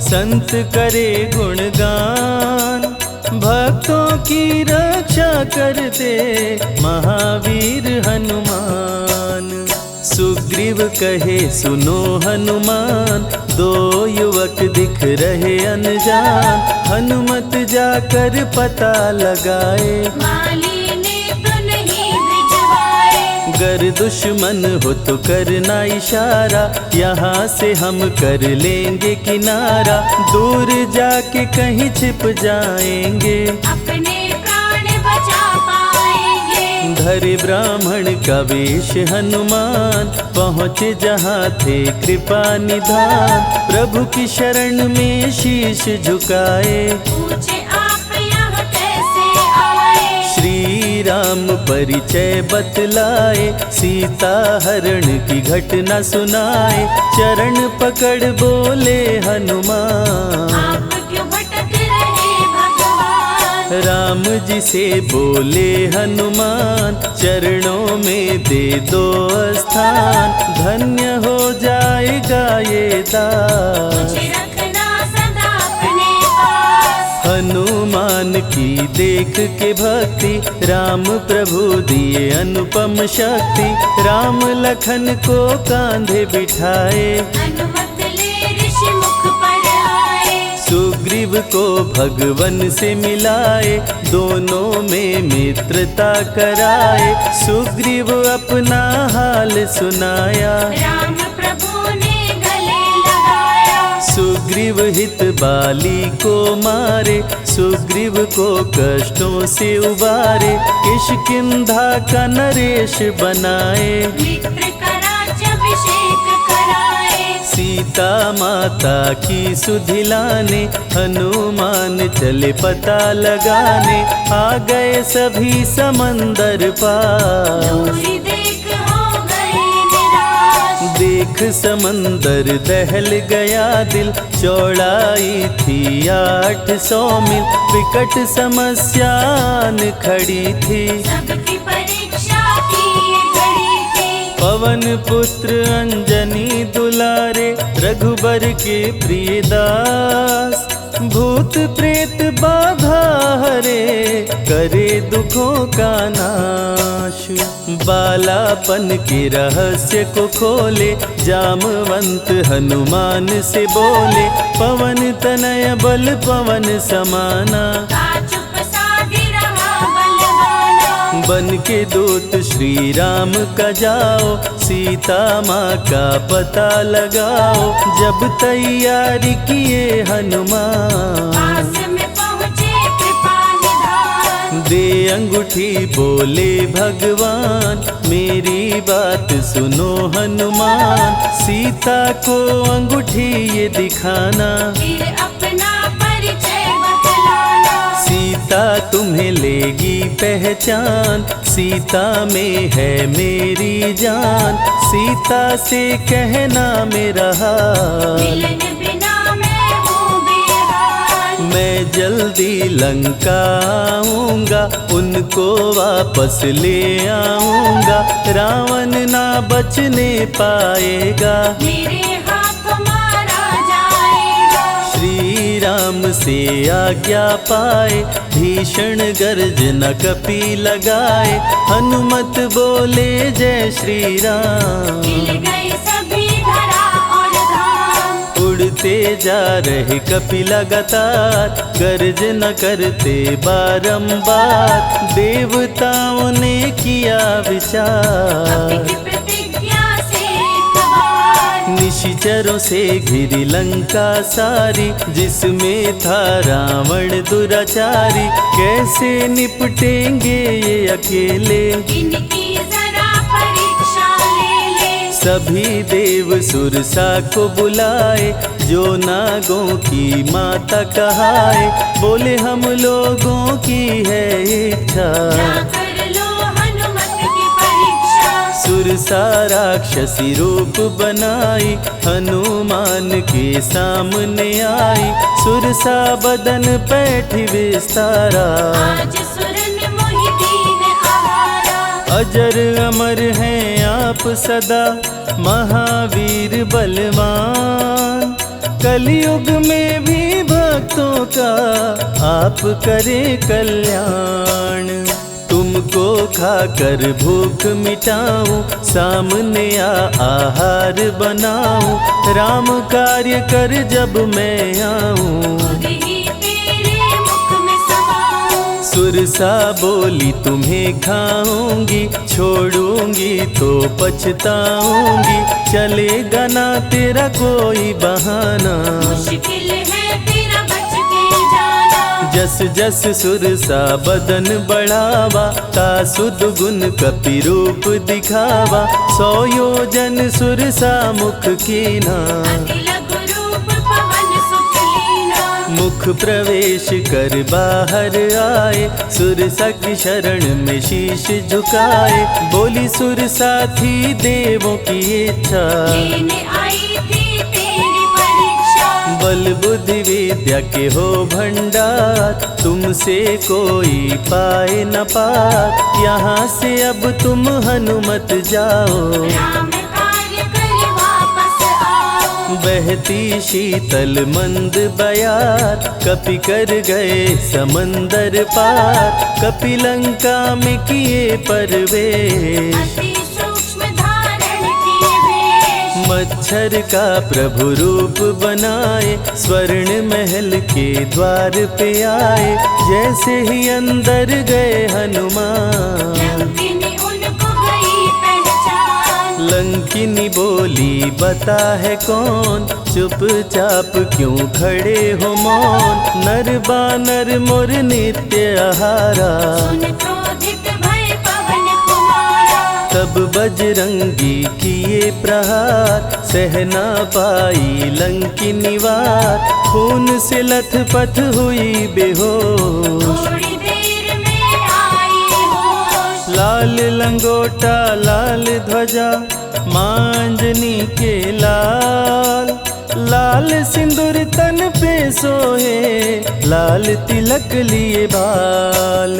संत करे गुणगान। भक्तों की रक्षा करते महावीर हनुमान। सुग्रीव कहे सुनो हनुमान दो युवक दिख रहे अनजान। हनुमत जाकर पता लगाए माली ने तो नहीं भिजवाए। गर दुश्मन हो तो करना इशारा। यहाँ से हम कर लेंगे किनारा। दूर जाके कहीं छिप जाएंगे अपने प्राण बचा पाएंगे। धरे ब्राह्मण का वेश हनुमान पहुँचे जहाँ थे कृपा निधान। प्रभु की शरण में शीश झुकाए पूछे आप यहाँ कैसे आए। श्री राम परिचय बतलाए। सीता हरण की घटना सुनाए। चरण पकड़ बोले हनुमान आप क्यों भटक रहे भगवान। राम जी से बोले हनुमान चरणों में दे दो स्थान। धन्य हो जाएगा ये दास मुझे रखना सदा अपने पास। हनुमान की देख के भक्ति राम प्रभु दिए अनुपम शक्ति। राम लखन को कांधे बिठाए हनुमत ले ऋषि मुख पर आए। सुग्रीव को भगवन से मिलाए दोनों में मित्रता कराए। सुग्रीव अपना हाल सुनाया राम प्रभु ने गले लगाया। सुग्रीव हित बाली को मारे। सुग्रीव को कष्टों से उबारे। किष्किंधा का नरेश बनाए मित्र का राज्याभिषेक कराए। सीता माता की सुधि लाने हनुमान चले पता लगाने। आ गए सभी समंदर पार दूरी देख हो गए निराश। देख समंदर दहल गया दिल। चौड़ाई थी 800 मील। विकट समस्यान खड़ी थी सबकी परीक्षा की ये घड़ी थी। पवन पुत्र अंजनी दुलारे रघुबर के प्रिय दास। भूत प्रेत बाधा हरे करे दुखों का नाश। बालापन के रहस्य को खोले, जामवंत हनुमान से बोले, पवन तनय बल पवन समाना। चुप साधी रहा बलवाना, बन के दूत श्री राम का जाओ, सीता माँ का पता लगाओ। जब तैयारी किए हनुमान, पास में पहुँचे कृपा निधान। दे अंगूठी बोले भगवान, मेरी बात सुनो हनुमान। सीता को अंगूठी ये दिखाना, फिर अपना परिचय बतलाना। सीता तुम्हें लेगी पहचान, सीता में है मेरी जान। सीता से कहना मेरा हाल, मिलन बिना मैं हूँ बेहाल। मैं जल्दी लंका आऊंगा, उनको वापस ले आऊंगा। रावण ना बचने पाएगा, मेरे हाथ मारा जाएगा। श्री राम से आज्ञा पाए, भीषण गर्जना कपि लगाए। हनुमत बोले जय श्री राम, मिल गए सभी धरा और धाम। उड़ते जा रहे कपि लगातार, गर्जना करते बारंबार। देवताओं ने किया विचार, की प्रतिज्ञा से एक बार। निशिचरों से घिरी लंका सारी, जिसमें था रावण दुराचारी। कैसे निपटेंगे ये अकेले, इनकी जरा परीक्षा ले ले। सभी देव सुरसा को बुलाए, जो नागों की माता कहाए। बोले हम लोगों की है इच्छा, ना कर लो हनुमत की परीक्षा। सुरसा राक्षसी रूप बनाई, हनुमान के सामने आई। सुरसा बदन पैठी विस्तारा, आज सुरन मोहि दीन आहारा। अजर अमर हैं आप सदा, महावीर बलवान। कलयुग में भी भक्तों का आप करें कल्याण। तुमको खाकर भूख मिटाऊं, सामने आहार बनाऊं। राम कार्य कर जब मैं आऊं, खुद ही तेरे मुख में समाऊं। सुरसा बोली तुम्हें खाऊंगी, छोड़ूंगी तो पछताऊंगी। चलेगा ना तेरा कोई बहाना, मुश्किल है तेरा बच के जाना। जस जस सुरसा बदन बढ़ावा, ता सुध गुण कपि रूप दिखावा। 100 योजन सुरसा मुख कीना, अति लघु रूप पवन सुत लीना। मुख प्रवेश कर बाहर आए, सुरसा की शरण में शीश झुकाए। बोली सुरसा थी देवों की इच्छा, लेने आई थी तेरी परीक्षा। बल बुद्धि विद्या के हो भंडार, तुमसे कोई पाए न पार। यहाँ से अब तुम हनुमत जाओ, राम कार्य कर वापस आओ। बहती शीतल मंद बयार, कपि कर गए समंदर पार। कपि लंका में किए प्रवेश, अति सूक्ष्म धारण किए वेश। मच्छर का प्रभु रूप बनाए, स्वर्ण महल के द्वार पे आए। जैसे ही अंदर गए हनुमान, लंकिनी उनको गई पहचान। लंकिनी बोली बता है कौन, चुपचाप क्यों खड़े हो मौन। नर बानर मोर नित्य आहारा, सुन क्रोधित भय पवन कुमारा। तब बजरंगी किए प्रहार, सहना पाई लंकिनी वार। खून से लथपथ हुई बेहोश, थोड़ी देर में आई होश। लाल लंगोटा लाल ध्वजा, मांजनी के लाल। लाल सिंदूर तन पे सोहे, लाल तिलक लिए बाल।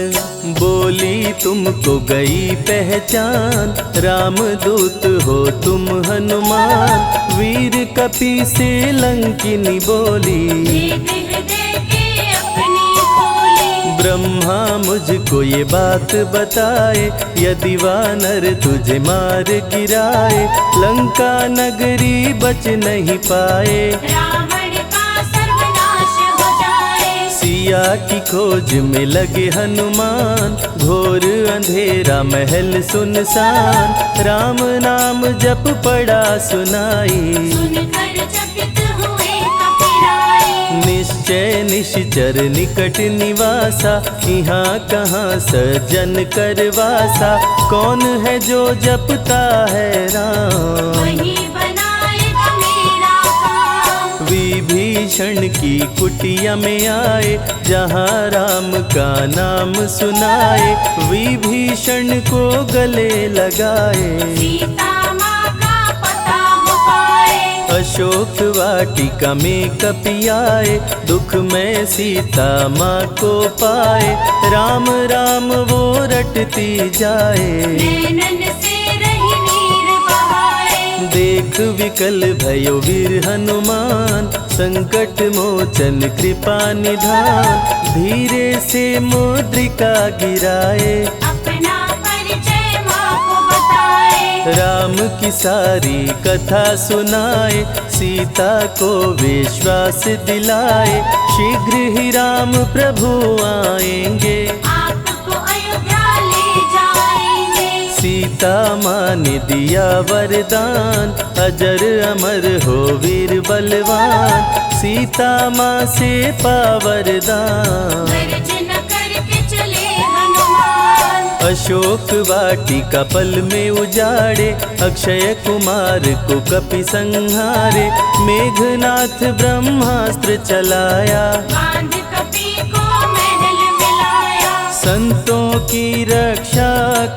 बोली तुमको गई पहचान, रामदूत हो तुम हनुमान। वीर कपि से लंकिनी बोली, हृदय के अपनी खोली। ब्रह्मा मुझको ये बात बताए, यदि वानर तुझे मार गिराए, लंका नगरी बच नहीं पाए, रावण का सर्वनाश हो जाए। सिया की खोज में लगे हनुमान, घोर अंधेरा महल सुनसान, राम नाम जप पड़ा सुनाई, सुनकर चकित हुए कपिराए। निश्चय निश्चर निकट निवासा, यहाँ कहाँ सज्जन करवासा, कौन है जो जपता है राम, वही बनाएगा मेरा काम। विभीषण की कुटिया में आए, जहाँ राम का नाम सुनाए, विभीषण को गले लगाए, सीता माँ का पता हो पाए। अशोक वाटिका में कपि आए, दुख में सीता माँ को पाए, राम राम वो रटती जाए, नैनन से रही नीर बहाए। देख विकल भयो वीर हनुमान, संकट मोचन कृपा निधान, धीरे से मुद्रिका गिराए, अपना परिचय माँ को बताए। राम की सारी कथा सुनाए, सीता को विश्वास दिलाए, शीघ्र ही राम प्रभु आएंगे, आपको अयोध्या ले जाएंगे। सीता माँ ने दिया वरदान, अजर अमर हो वीर बलवान, सीता माँ से पा वरदान, गर्जन करके चले हनुमान। अशोक वाटिका पल में उजाड़े, अक्षय कुमार को कपि संहारे, मेघनाथ ब्रह्मास्त्र चलाया, बांध कपि को महल मिलाया। संतों की रक्षा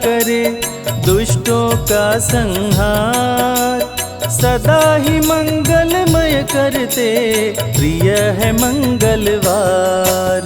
करे, दुष्टों का संहार, सदा ही मंगलमय करते, प्रिय है मंगलवार।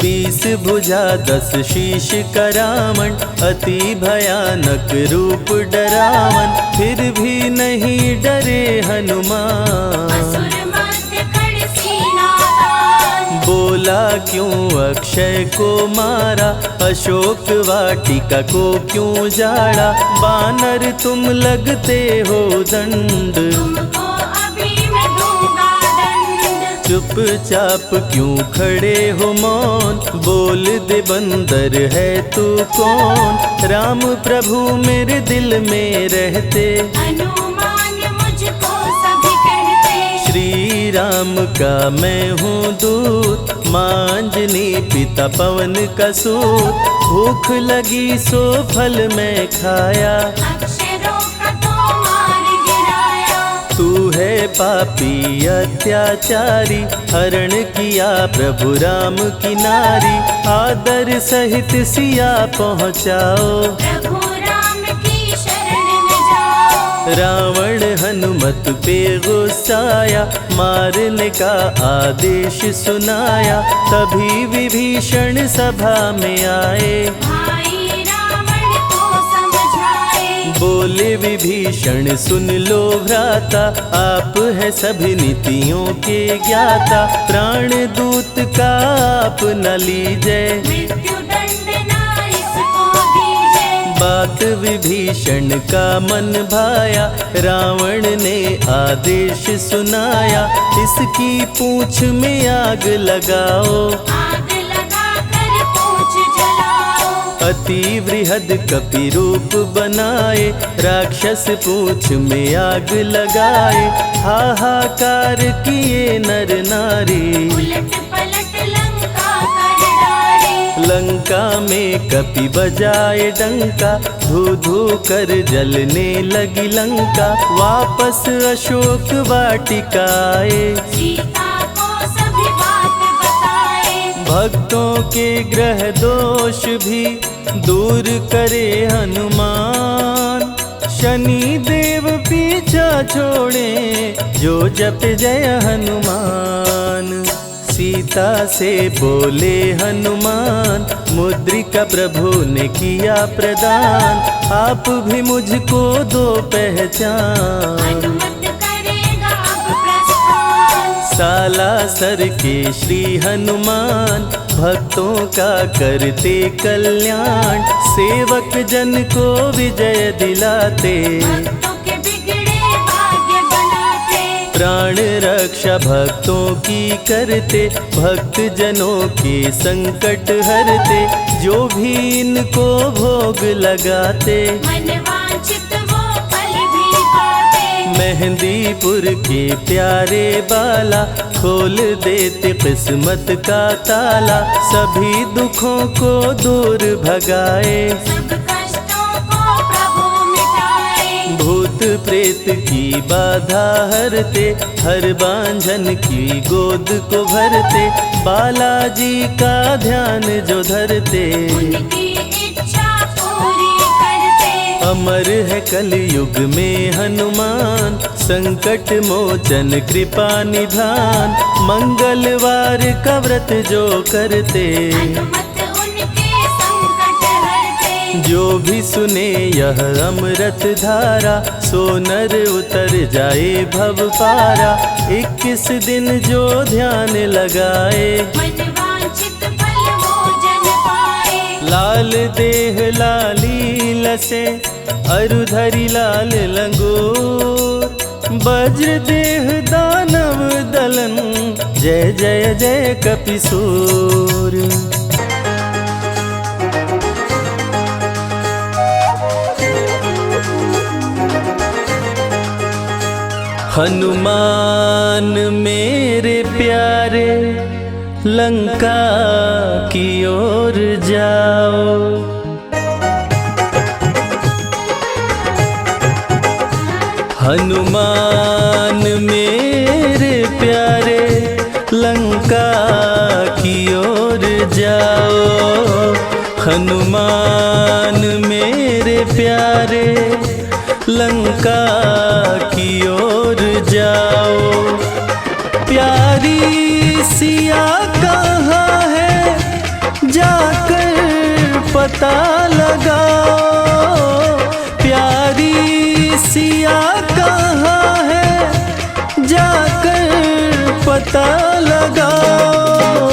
20 भुजा 10 शीश का रावण, अति भयानक रूप डरावन, फिर भी नहीं डरे हनुमान, असुर मध्य खड़ सीना तान। बोला क्यों अक्षय को मारा, अशोक वाटिका को क्यों जाड़ा, बानर तुम लगते हो दंड, तुमको अभी मैं दूंगा दंड। चुपचाप क्यों खड़े हो मौन, बोल दे बंदर है तू कौन, राम प्रभु मेरे दिल में रहते, हनुमान मुझको सभी कहते। श्री राम का मैं हूँ दूत, मांजनी पिता पवन का सूत, भूख लगी सो फल मैं खाया, अक्षरों का तो मार गिराया। तू है पापी अत्याचारी, हरण किया प्रभु राम की नारी, आदर सहित सिया पहुँचाओ, प्रभु राम की शरण में जाओ। रावण हनुमत पे गुस्साया, मारने का आदेश सुनाया, तभी विभीषण सभा में आए, भाई रावण को समझाए। बोले विभीषण सुन लो भ्राता, आप है सभी नीतियों के ज्ञाता, प्राण दूत का आप न लीजिए, मृत्यु दंड ना इसको दीजिए। बात विभीषण का मन भाया, रावण ने आदेश सुनाया, इसकी पूंछ में आग लगाओ, आग लगा कर पूछ जलाओ। अति वृहद कपि रूप बनाए, राक्षस पूंछ में आग लगाए, हाहाकार किए नर नारी, उलट पलट लंका कर डाले। लंका में कपि बजाए डंका, धू धू कर जलने लगी लंका, वापस अशोक वाटिका आए, सीता को सभी बात बताए। भक्तों के ग्रह दोष भी दूर करे हनुमान, शनि देव पीछा छोड़े, जो जप जय हनुमान। सीता से बोले हनुमान, मुद्रिका प्रभु ने किया प्रदान, आप भी मुझको दो पहचान। अनुमत करेगा अब प्रस्थान। सालासर के श्री हनुमान भक्तों का करते कल्याण, सेवक जन को विजय दिलाते, भक्तों के बिगड़े भाग्य बनाते, प्राण रक्षा भक्तों की करते, भक्त जनों के संकट हरते, जो भी इनको भोग लगाते, मन वांछित वो फल भी पाते। मेहंदीपुर के प्यारे बाला खोल देते किस्मत का ताला, सभी दुखों को दूर भगाए, सब कष्टों को प्रभु मिटाए। भूत प्रेत की बाधा हरते, हर बांझन की गोद को भरते, बालाजी का ध्यान जो धरते, उनकी इच्छा पूरी करते। अमर है कलयुग में हनुमान, संकट मोचन कृपा निधान, मंगलवार का व्रत जो करते, हनुमत उनके संकट हरते। जो भी सुने यह अमृत धारा, सो नर उतर जाए भव पारा, 21 दिन जो ध्यान लगाए, मन वांछित फल वो जन पाए। लाल देह लाली लसे, अरुधरी लाल लंगोर, वज्र देह दानव दलन, जय जय जय कपिसूर। हनुमान मेरे प्यारे, लंका की ओर जाओ, हनुमान मेरे प्यारे, लंका की ओर जाओ, हनुमान मेरे प्यारे, लंका की ओर जाओ। प्यारी सिया कहाँ है, जाकर पता लगाओ, प्यारी सिया कहाँ है, जाकर पता लगाओ।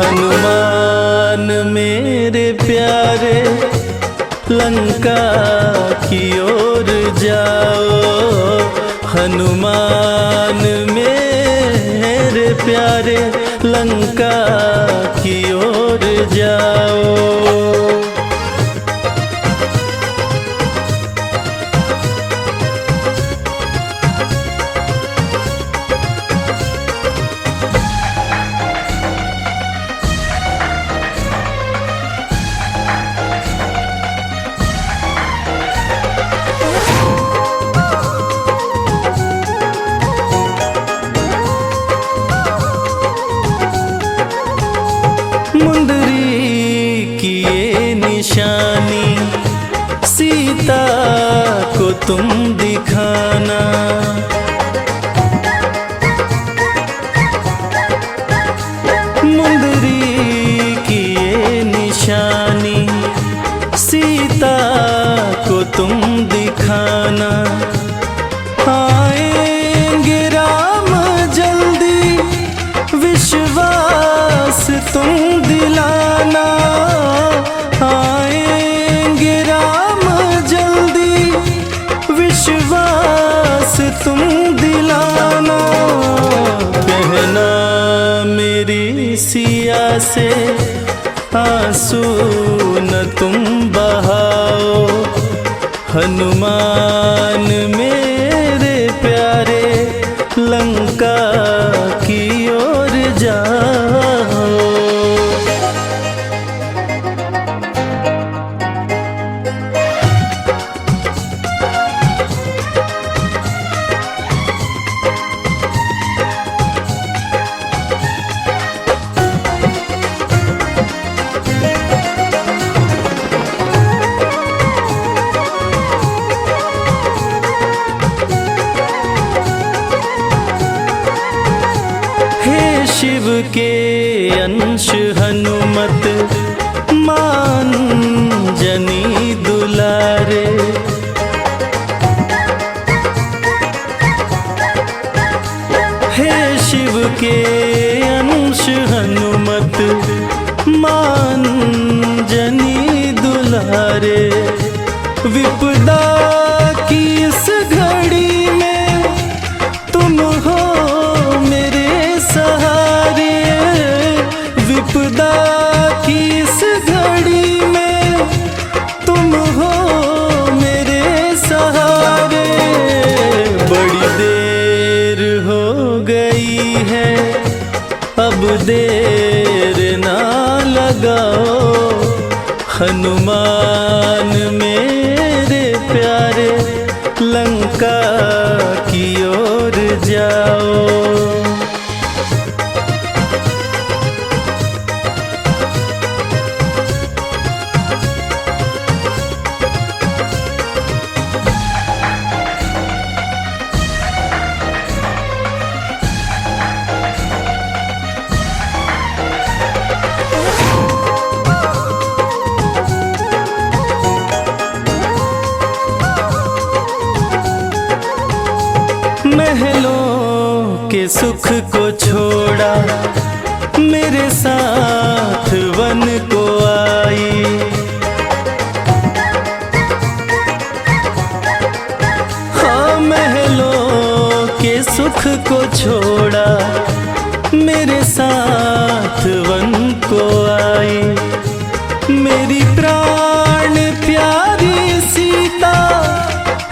हनुमान मेरे प्यारे, लंका की ओर जाओ, हनुमान मेरे प्यारे, लंका की ओर जाओ। मुंदरी की ये निशानी, सीता को तुम दिखाना, मुंदरी की ये निशानी, सीता को तुम दिखाना, आएंगे राम जल्दी, विश्वास तुम दिलाना, आएंगे राम जल्दी, विश्वास तुम दिलाना। कहना मेरी सिया से, आंसू न तुम बहाओ, हनुमान मेरे प्यारे, लंका की ओर जाओ। शिव के अंश हनुमत, मान जनी दुलारे, हे शिव हनुमान मेरे प्यारे लंका की ओर जाओ। महलों के सुख को छोड़ा मेरे साथ वन को आई। हाँ, महलों के सुख को छोड़ा मेरे साथ वन को आई। मेरी प्राण प्यारी सीता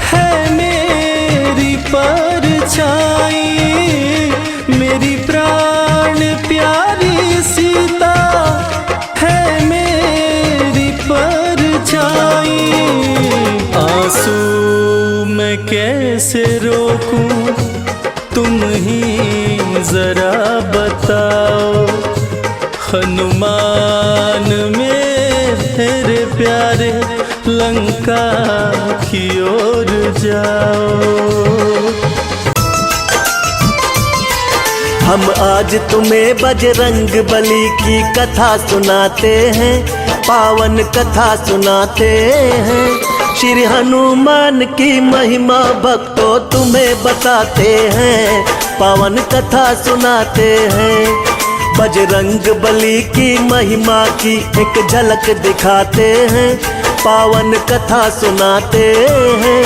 है मेरी परछाई। मेरी प्राण प्यारी सीता है मेरी परछाई। आंसू मैं कैसे रोकूं तुम ही जरा बताओ। हनुमान मेरे प्यारे लंका की ओर जाओ। हम आज तुम्हें बजरंग बली की कथा सुनाते हैं, पावन कथा सुनाते हैं। श्री हनुमान की महिमा भक्तों तुम्हें बताते हैं, पावन कथा सुनाते हैं। बजरंग बली की महिमा की एक झलक दिखाते हैं, पावन कथा सुनाते हैं।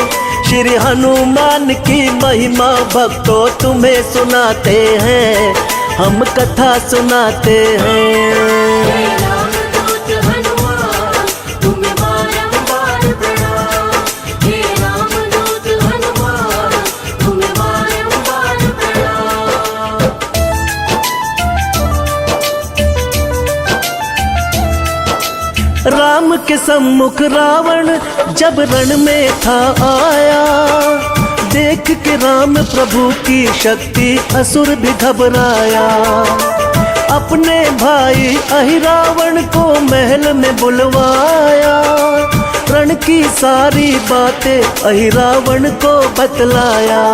श्री हनुमान की महिमा भक्तों तुम्हें सुनाते हैं, हम कथा सुनाते हैं। रामदूत हनुमान तुम्हें बारंबार प्रणाम। हे रामदूत हनुमान तुम्हें बारंबार प्रणाम। राम के सम्मुख रावण जब रण में था आया, देख के राम प्रभु की शक्ति असुर भी घबराया। अपने भाई अहिरावण को महल में बुलवाया, रण की सारी बातें अहिरावण को बतलाया।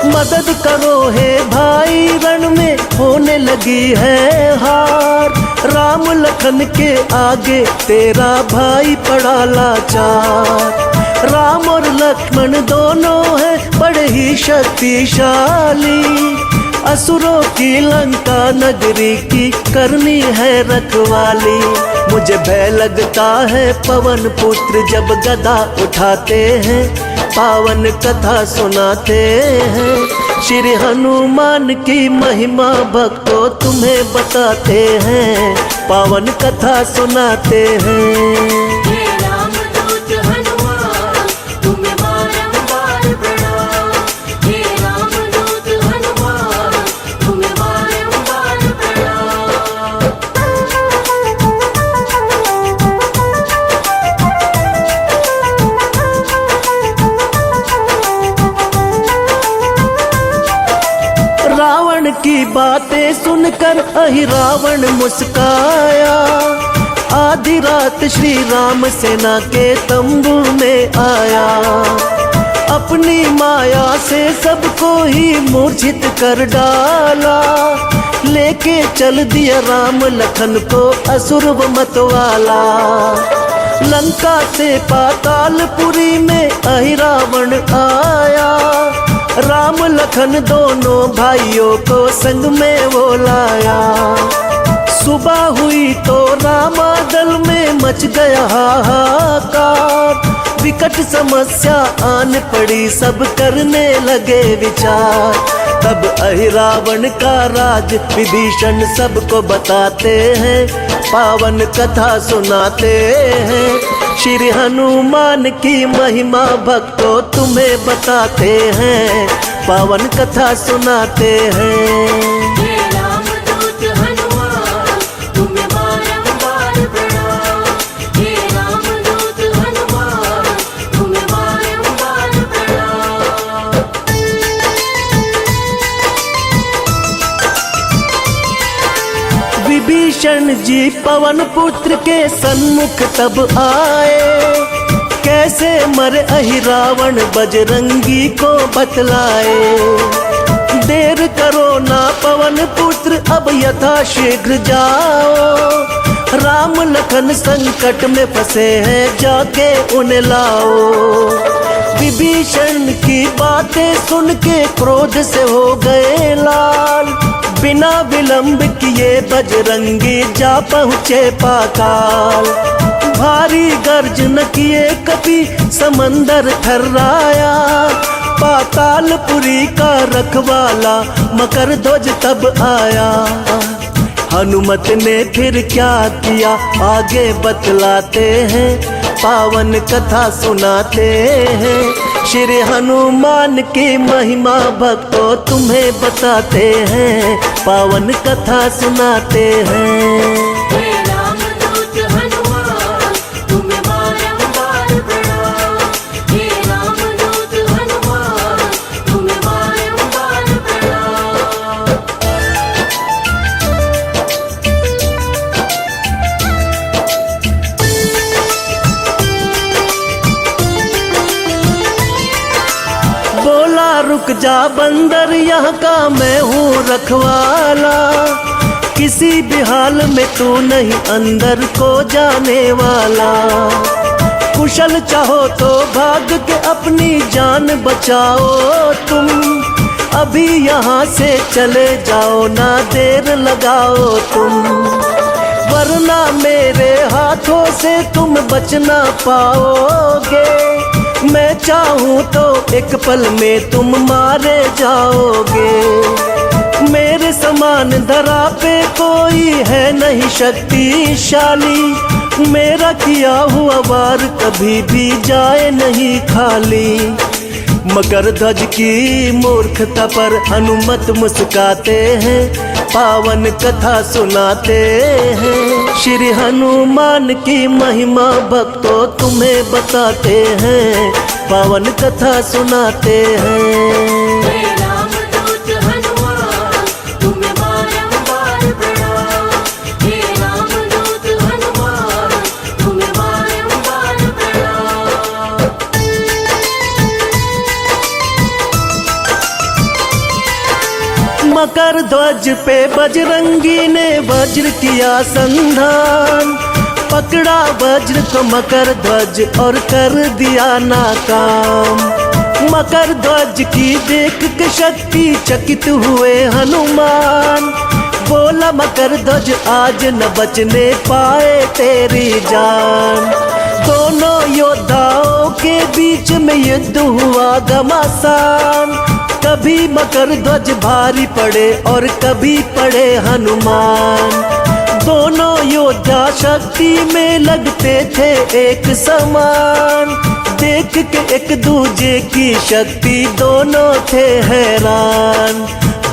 मदद करो हे भाई, रण में होने लगी है हार। राम लखन के आगे तेरा भाई पड़ा लाचार। राम और लक्ष्मण दोनों हैं बड़े ही शक्तिशाली, असुरों की लंका नगरी की करनी है रखवाली। मुझे भय लगता है पवन पुत्र जब गदा उठाते हैं, पावन कथा सुनाते हैं। श्री हनुमान की महिमा भक्तों तुम्हें बताते हैं, पावन कथा सुनाते हैं। हे रामदूत हनुमान तुम्हें बारंबार प्रणाम। हे रामदूत हनुमान तुम्हें बारंबार प्रणाम। रावण की बातें सुनकर अहिरावण मुस्काया। आधी रात श्री राम सेना के तंबू में आया। अपनी माया से सबको ही मूर्छित कर डाला, लेके चल दिया राम लखन को असुर मतवाला। लंका से पातालपुरी में अहिरावण आया, राम लखन दोनों भाइयों को संग में वो लाया। सुबह हुई तो रामादल में मच गया हाहाकार। विकट समस्या आन पड़ी, सब करने लगे विचार। तब अहिरावण का राज विभीषण सबको बताते हैं, पावन कथा सुनाते हैं। श्री हनुमान की महिमा भक्तों तुम्हें बताते हैं, पावन कथा सुनाते हैं। हे रामदूत हनुमान तुम्हें बारंबार जी पवन पुत्र के सन्मुख तब आए, कैसे मरे अहिरावण बजरंगी को बतलाए। देर करो ना पवन पुत्र अब यथा शीघ्र जाओ, राम लखन संकट में फंसे हैं जाके उन्हें लाओ। विभीषण की बातें सुन के क्रोध से हो गए लाल, बिना विलंब किए बजरंगी जा पहुँचे पाताल। भारी गर्जन किए कपि समंदर थर्राया, पातालपुरी का रखवाला मकर ध्वज तब आया। हनुमत ने फिर क्या किया आगे बतलाते हैं, पावन कथा सुनाते हैं। श्री हनुमान की महिमा भक्तों तुम्हें बताते हैं, पावन कथा सुनाते हैं। हे रामदूत हनुमान तुम्हें बारंबार प्रणाम, हे रामदूत हनुमान तुम्हें बारंबार प्रणाम। बोला रुक जा बंदर यहाँ का मैं हूँ रखवाला, किसी भी हाल में तू नहीं अंदर को जाने वाला। कुशल चाहो तो भाग के अपनी जान बचाओ तुम, अभी यहाँ से चले जाओ ना देर लगाओ तुम, वरना मेरे हाथों से तुम बच ना पाओगे। मैं चाहूँ तो एक पल में तुम मारे जाओगे। मेरे समान धरा पे कोई है नहीं शक्तिशाली, मेरा किया हुआ वार कभी भी जाए नहीं खाली। मकर ध्वज की मूर्खता पर हनुमत मुस्काते हैं, पावन कथा सुनाते हैं। श्री हनुमान की महिमा भक्तों तुम्हें बताते हैं, पावन कथा सुनाते हैं। हे रामदूत हनुमान तुम्हें बारंबार प्रणाम, हे रामदूत हनुमान तुम्हें बारंबार प्रणाम। मकर ध्वज पे बजरंगी ने वज्र किया संधान, पकड़ा वज्र को मकर ध्वज और कर दिया नाकाम। मकर ध्वज की देख के शक्ति चकित हुए हनुमान, बोला मकर ध्वज आज न बचने पाए तेरी जान। दोनों योद्धाओं के बीच में युद्ध हुआ घमासान, कभी मकर ध्वज भारी पड़े और कभी पड़े हनुमान। दोनों योद्धा शक्ति में लगते थे एक समान, देख के एक दूजे की शक्ति दोनों थे हैरान।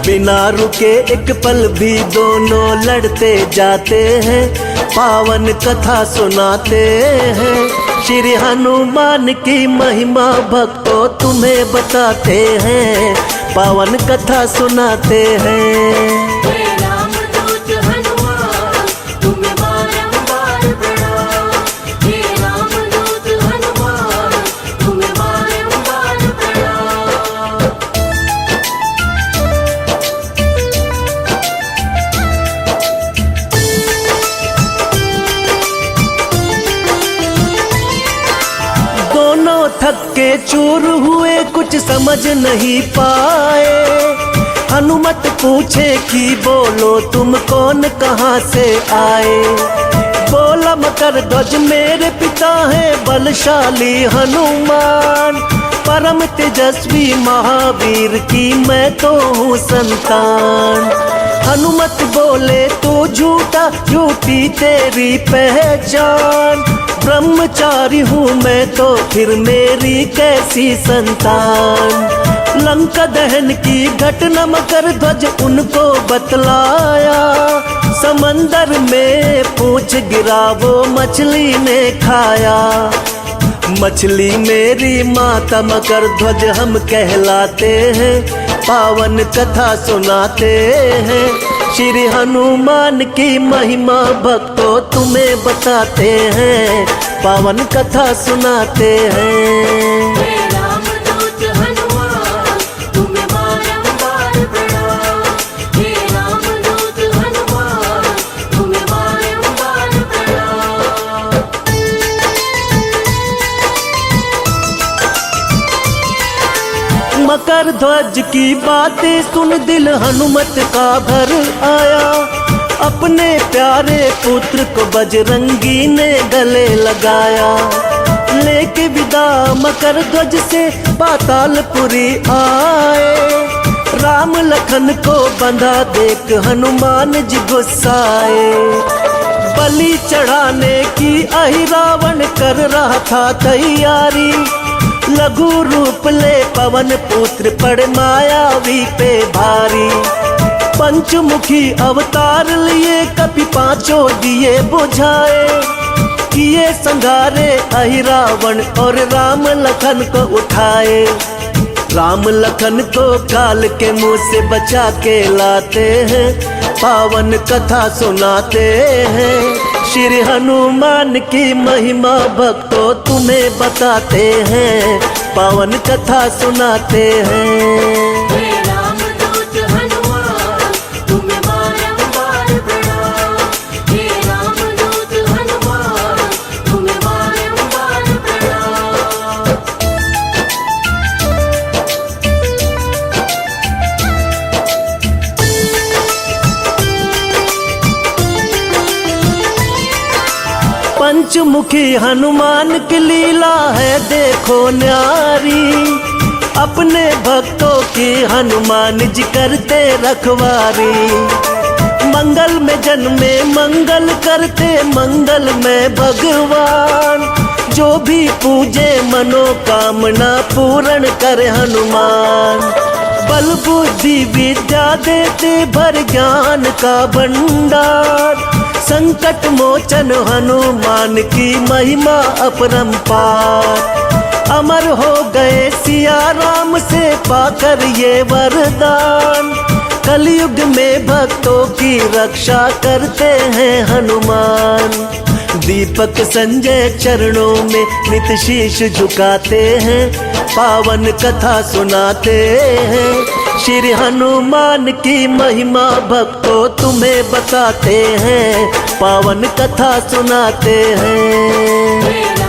बिना रुके एक पल भी दोनों लड़ते जाते हैं, पावन कथा सुनाते हैं। श्री हनुमान की महिमा भक्तों तुम्हें बताते हैं, पावन कथा सुनाते हैं। हे रामदूत हनुमान तुम्हें बारंबार प्रणाम, हे रामदूत हनुमान तुम्हें बारंबार प्रणाम। दोनों थक्के चूर हुए कुछ समझ नहीं पाए, हनुमत पूछे कि बोलो तुम कौन कहाँ से आए। बोला मकर ध्वज मेरे पिता हैं बलशाली हनुमान, परम तेजस्वी महावीर की मैं तो हूँ संतान। हनुमत बोले तो झूठा झूठी तेरी पहचान, ब्रह्मचारी हूँ मैं तो फिर मेरी कैसी संतान। लंका दहन की घटना मकर ध्वज उनको बतलाया, समंदर में पूछ गिरा वो मछली ने खाया। मछली मेरी माता मकर ध्वज हम कहलाते हैं, पावन कथा सुनाते हैं। श्री हनुमान की महिमा भक्तों तुम्हें बताते हैं, पावन कथा सुनाते हैं। हे रामदूत हनुमान तुम्हें बारंबार प्रणाम। हे रामदूत हनुमान तुम्हें बारंबार प्रणाम। मकर ध्वज की बातें सुन दिल हनुमत का भर आया, अपने प्यारे पुत्र को बजरंगी ने गले लगाया। लेके विदा मकर ध्वज से पातालपुरी आए, राम लखन को बंधा देख हनुमान जी गुस्साए। बलि चढ़ाने की अहिरावण कर रहा था तैयारी, लघु रूप ले पवन पुत्र पड़ मायावी पे भारी। पंचमुखी अवतार लिए कपि पांचों दिए बुझाए, किए संघारे अहिरावण और राम लखन को उठाए। राम लखन को काल के मुंह से बचा के लाते हैं, पावन कथा सुनाते हैं। श्री हनुमान की महिमा भक्तों तुम्हें बताते हैं, पावन कथा सुनाते हैं। हे रामदूत हनुमान तुम्हें बारंबार प्रणाम। हे रामदूत हनुमान तुम्हें बारंबार प्रणाम। पंचमुखी हनुमान की लीला है देखो न्यारी, अपने भक्तों की हनुमान जी करते रखवारी। मंगल में जन्मे मंगल करते मंगल में भगवान, जो भी पूजे मनोकामना पूर्ण करे हनुमान। बल बुद्धि विद्या देते भर ज्ञान का भंडार, संकट मोचन हनुमान की महिमा अपरंपार। अमर हो गए सिया राम से पाकर ये वरदान, कलयुग में भक्तों की रक्षा करते हैं हनुमान। दीपक संजय चरणों में नित शीश झुकाते हैं, पावन कथा सुनाते हैं। श्री हनुमान की महिमा भक्तों तुम्हें बताते हैं, पावन कथा सुनाते हैं।